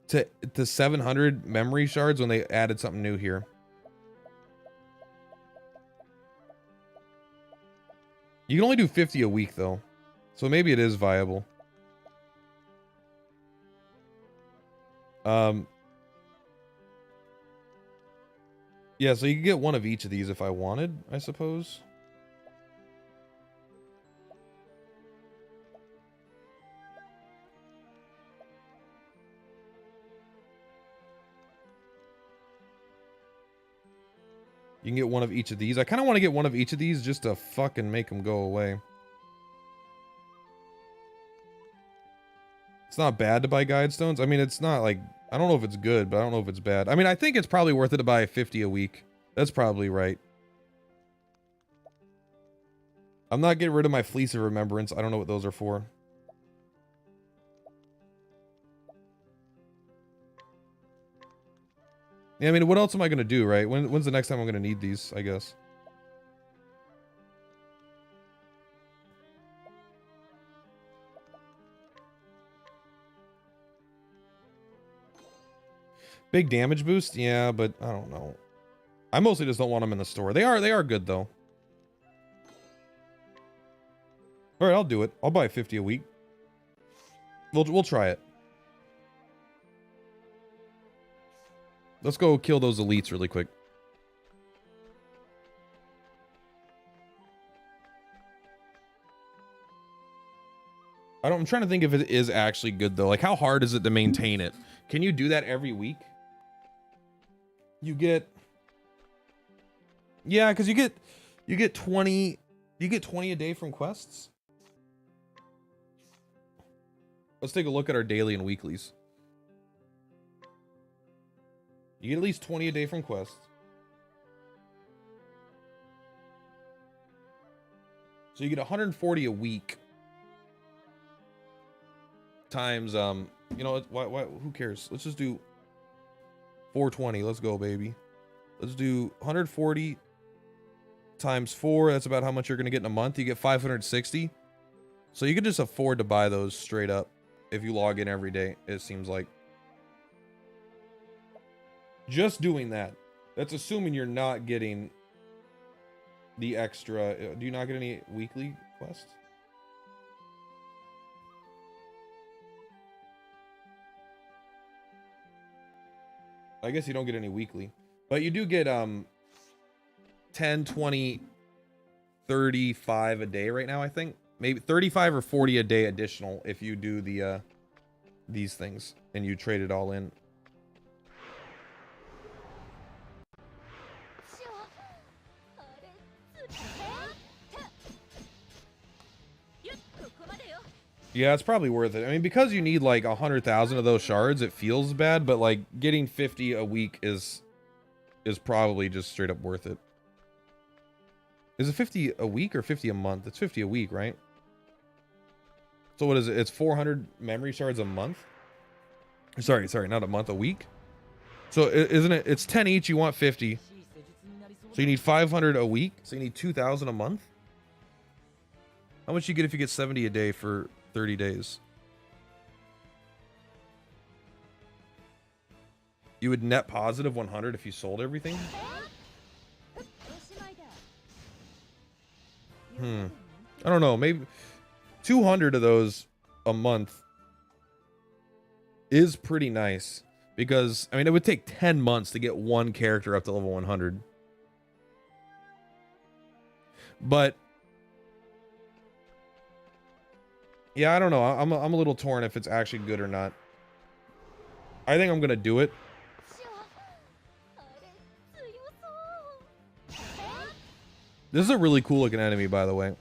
to 700 memory shards when they added something new here. You can only do 50 a week though, so maybe it is viable. Yeah, so you can get one of each of these if I wanted, I suppose. You can get one of each of these. I kind of want to get one of each of these just to fucking make them go away. It's not bad to buy guide stones. I mean, it's not like... I don't know if it's good, but I don't know if it's bad. I mean, I think it's probably worth it to buy 50 a week. That's probably right. I'm not getting rid of my Fleece of Remembrance. I don't know what those are for. Yeah, I mean, what else am I going to do, right? When's the next time I'm going to need these, I guess? Big damage boost? Yeah, but I don't know. I mostly just don't want them in the store. They are good, though. Alright, I'll do it. I'll buy 50 a week. We'll try it. Let's go kill those elites really quick. I'm trying to think if it is actually good though. Like, how hard is it to maintain it? Can you do that every week? You get, yeah, because you get 20 a day from quests. Let's take a look at our daily and weeklies. You get at least 20 a day from quests. So you get 140 a week. Times, you know, why, who cares? Let's just do 420. Let's go, baby. Let's do 140 times 4. That's about how much you're going to get in a month. You get 560. So you can just afford to buy those straight up if you log in every day, it seems like. Just doing that. That's assuming you're not getting the extra. Do you not get any weekly quests? I guess you don't get any weekly, but you do get 10, 20, 35 a day right now, I think. Maybe 35 or 40 a day additional if you do the these things and you trade it all in. Yeah, it's probably worth it. I mean, because you need like 100,000 of those shards, it feels bad, but like getting 50 a week is probably just straight up worth it. Is it 50 a week or 50 a month? It's 50 a week, right? So what is it? It's 400 memory shards a month? Sorry, not a month, a week. So isn't it? It's 10 each. You want 50. So you need 500 a week. So you need 2,000 a month. How much you get if you get 70 a day for 30 days? You would net positive 100 if you sold everything? I don't know. Maybe 200 of those a month is pretty nice. Because, I mean, it would take 10 months to get one character up to level 100. But yeah, I don't know. I'm a little torn if it's actually good or not. I think I'm gonna do it. This is a really cool looking enemy, by the way.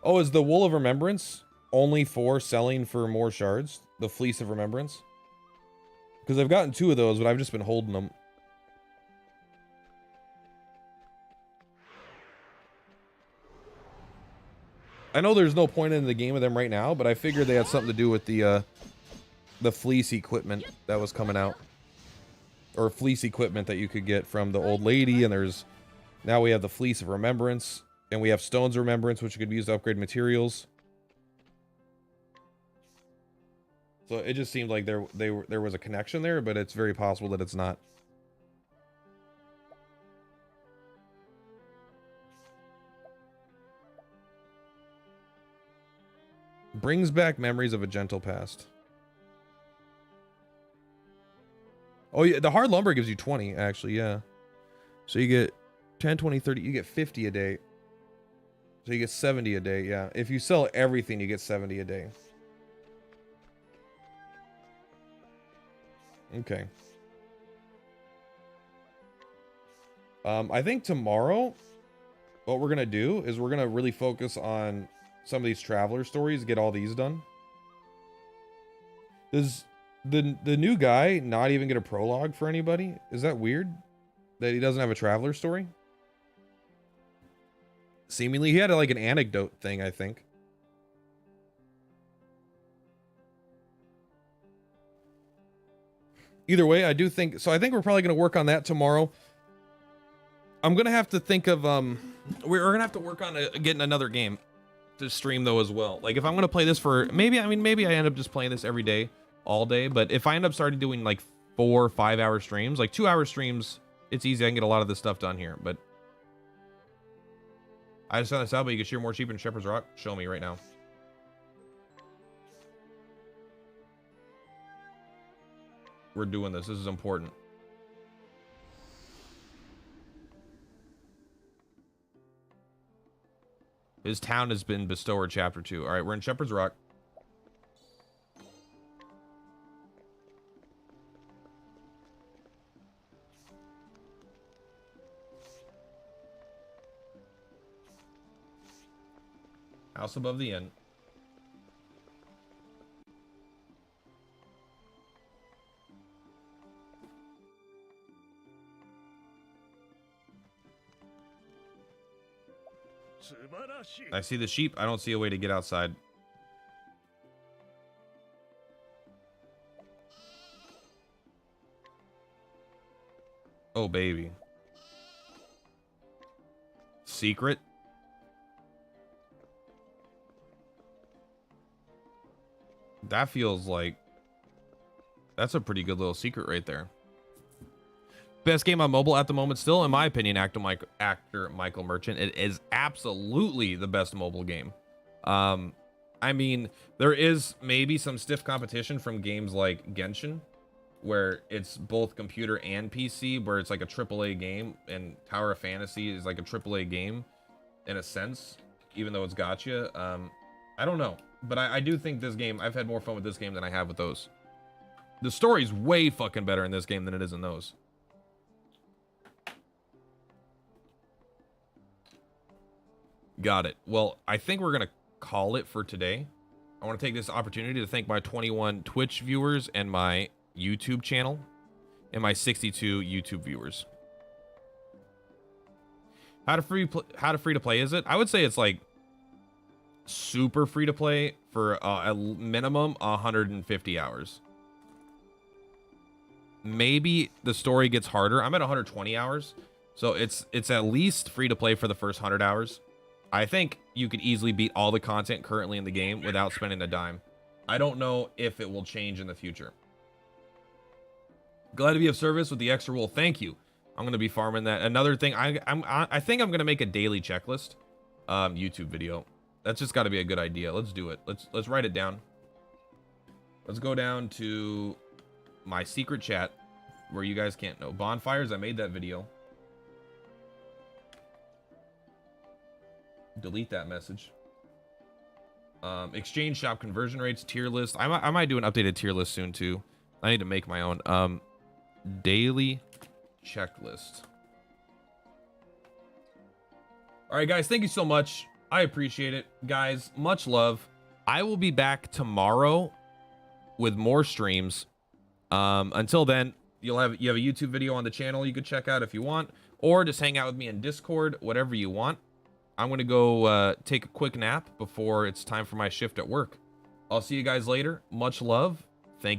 Oh, is the Wool of Remembrance only for selling for more shards? The Fleece of Remembrance? Because I've gotten 2 of those, but I've just been holding them. I know there's no point in the game of them right now, but I figured they had something to do with the fleece equipment that was coming out. Or fleece equipment that you could get from the old lady, and there's... Now we have the Fleece of Remembrance, and we have Stones of Remembrance, which could be used to upgrade materials. So it just seemed like there was a connection there, but it's very possible that it's not. Brings back memories of a gentle past. Oh yeah, the hard lumber gives you 20 actually, yeah. So you get 10, 20, 30, you get 50 a day. So you get 70 a day, yeah. If you sell everything, you get 70 a day. Okay. I think tomorrow, what we're gonna do is we're gonna really focus on some of these traveler stories, get all these done. Does the new guy not even get a prologue for anybody? Is that weird? That he doesn't have a traveler story? Seemingly, he had like an anecdote thing, I think. Either way, I do think so. I think we're probably going to work on that tomorrow. I'm going to have to think of we're going to have to work on getting another game to stream though as well. Like if I'm going to play this for maybe I end up just playing this every day, all day, but if I end up starting doing like 4 or 5 hour streams, like 2 hour streams It's easy. I can get a lot of this stuff done here, but I just found this out, but you can shear more sheep in Shepherd's Rock. Show me right now. We're doing this. This is important. His town has been Bestower Chapter 2. All right, we're in Shepherd's Rock. House above the inn. I see the sheep. I don't see a way to get outside. Oh, baby. Secret? That feels like... That's a pretty good little secret right there. Best game on mobile at the moment still, in my opinion, actor Michael Merchant. It is absolutely the best mobile game. I mean, there is maybe some stiff competition from games like Genshin, where it's both computer and PC, where it's like a AAA game, and Tower of Fantasy is like a AAA game in a sense, even though it's gacha. I don't know, but I do think this game, I've had more fun with this game than I have with those. The story's way fucking better in this game than it is in those. Got it. Well, I think we're going to call it for today. I want to take this opportunity to thank my 21 Twitch viewers and my YouTube channel and my 62 YouTube viewers. How to free to play is it? I would say it's like super free to play for a minimum 150 hours. Maybe the story gets harder. I'm at 120 hours. So it's at least free to play for the first 100 hours. I think you could easily beat all the content currently in the game without spending a dime. I don't know if it will change in the future. Glad to be of service with the extra rule. Thank you. I'm going to be farming that. Another thing, I think I'm going to make a daily checklist YouTube video. That's just got to be a good idea. Let's do it. Let's write it down. Let's go down to my secret chat where you guys can't know. Bonfires, I made that video. Delete that message. Exchange shop conversion rates, tier list. I might do an updated tier list soon too. I need to make my own. Daily checklist. All right, guys, thank you so much. I appreciate it, guys. Much love. I will be back tomorrow with more streams. Until then, you have a YouTube video on the channel you could check out if you want, or just hang out with me in Discord, whatever you want. I'm going to go take a quick nap before it's time for my shift at work. I'll see you guys later. Much love,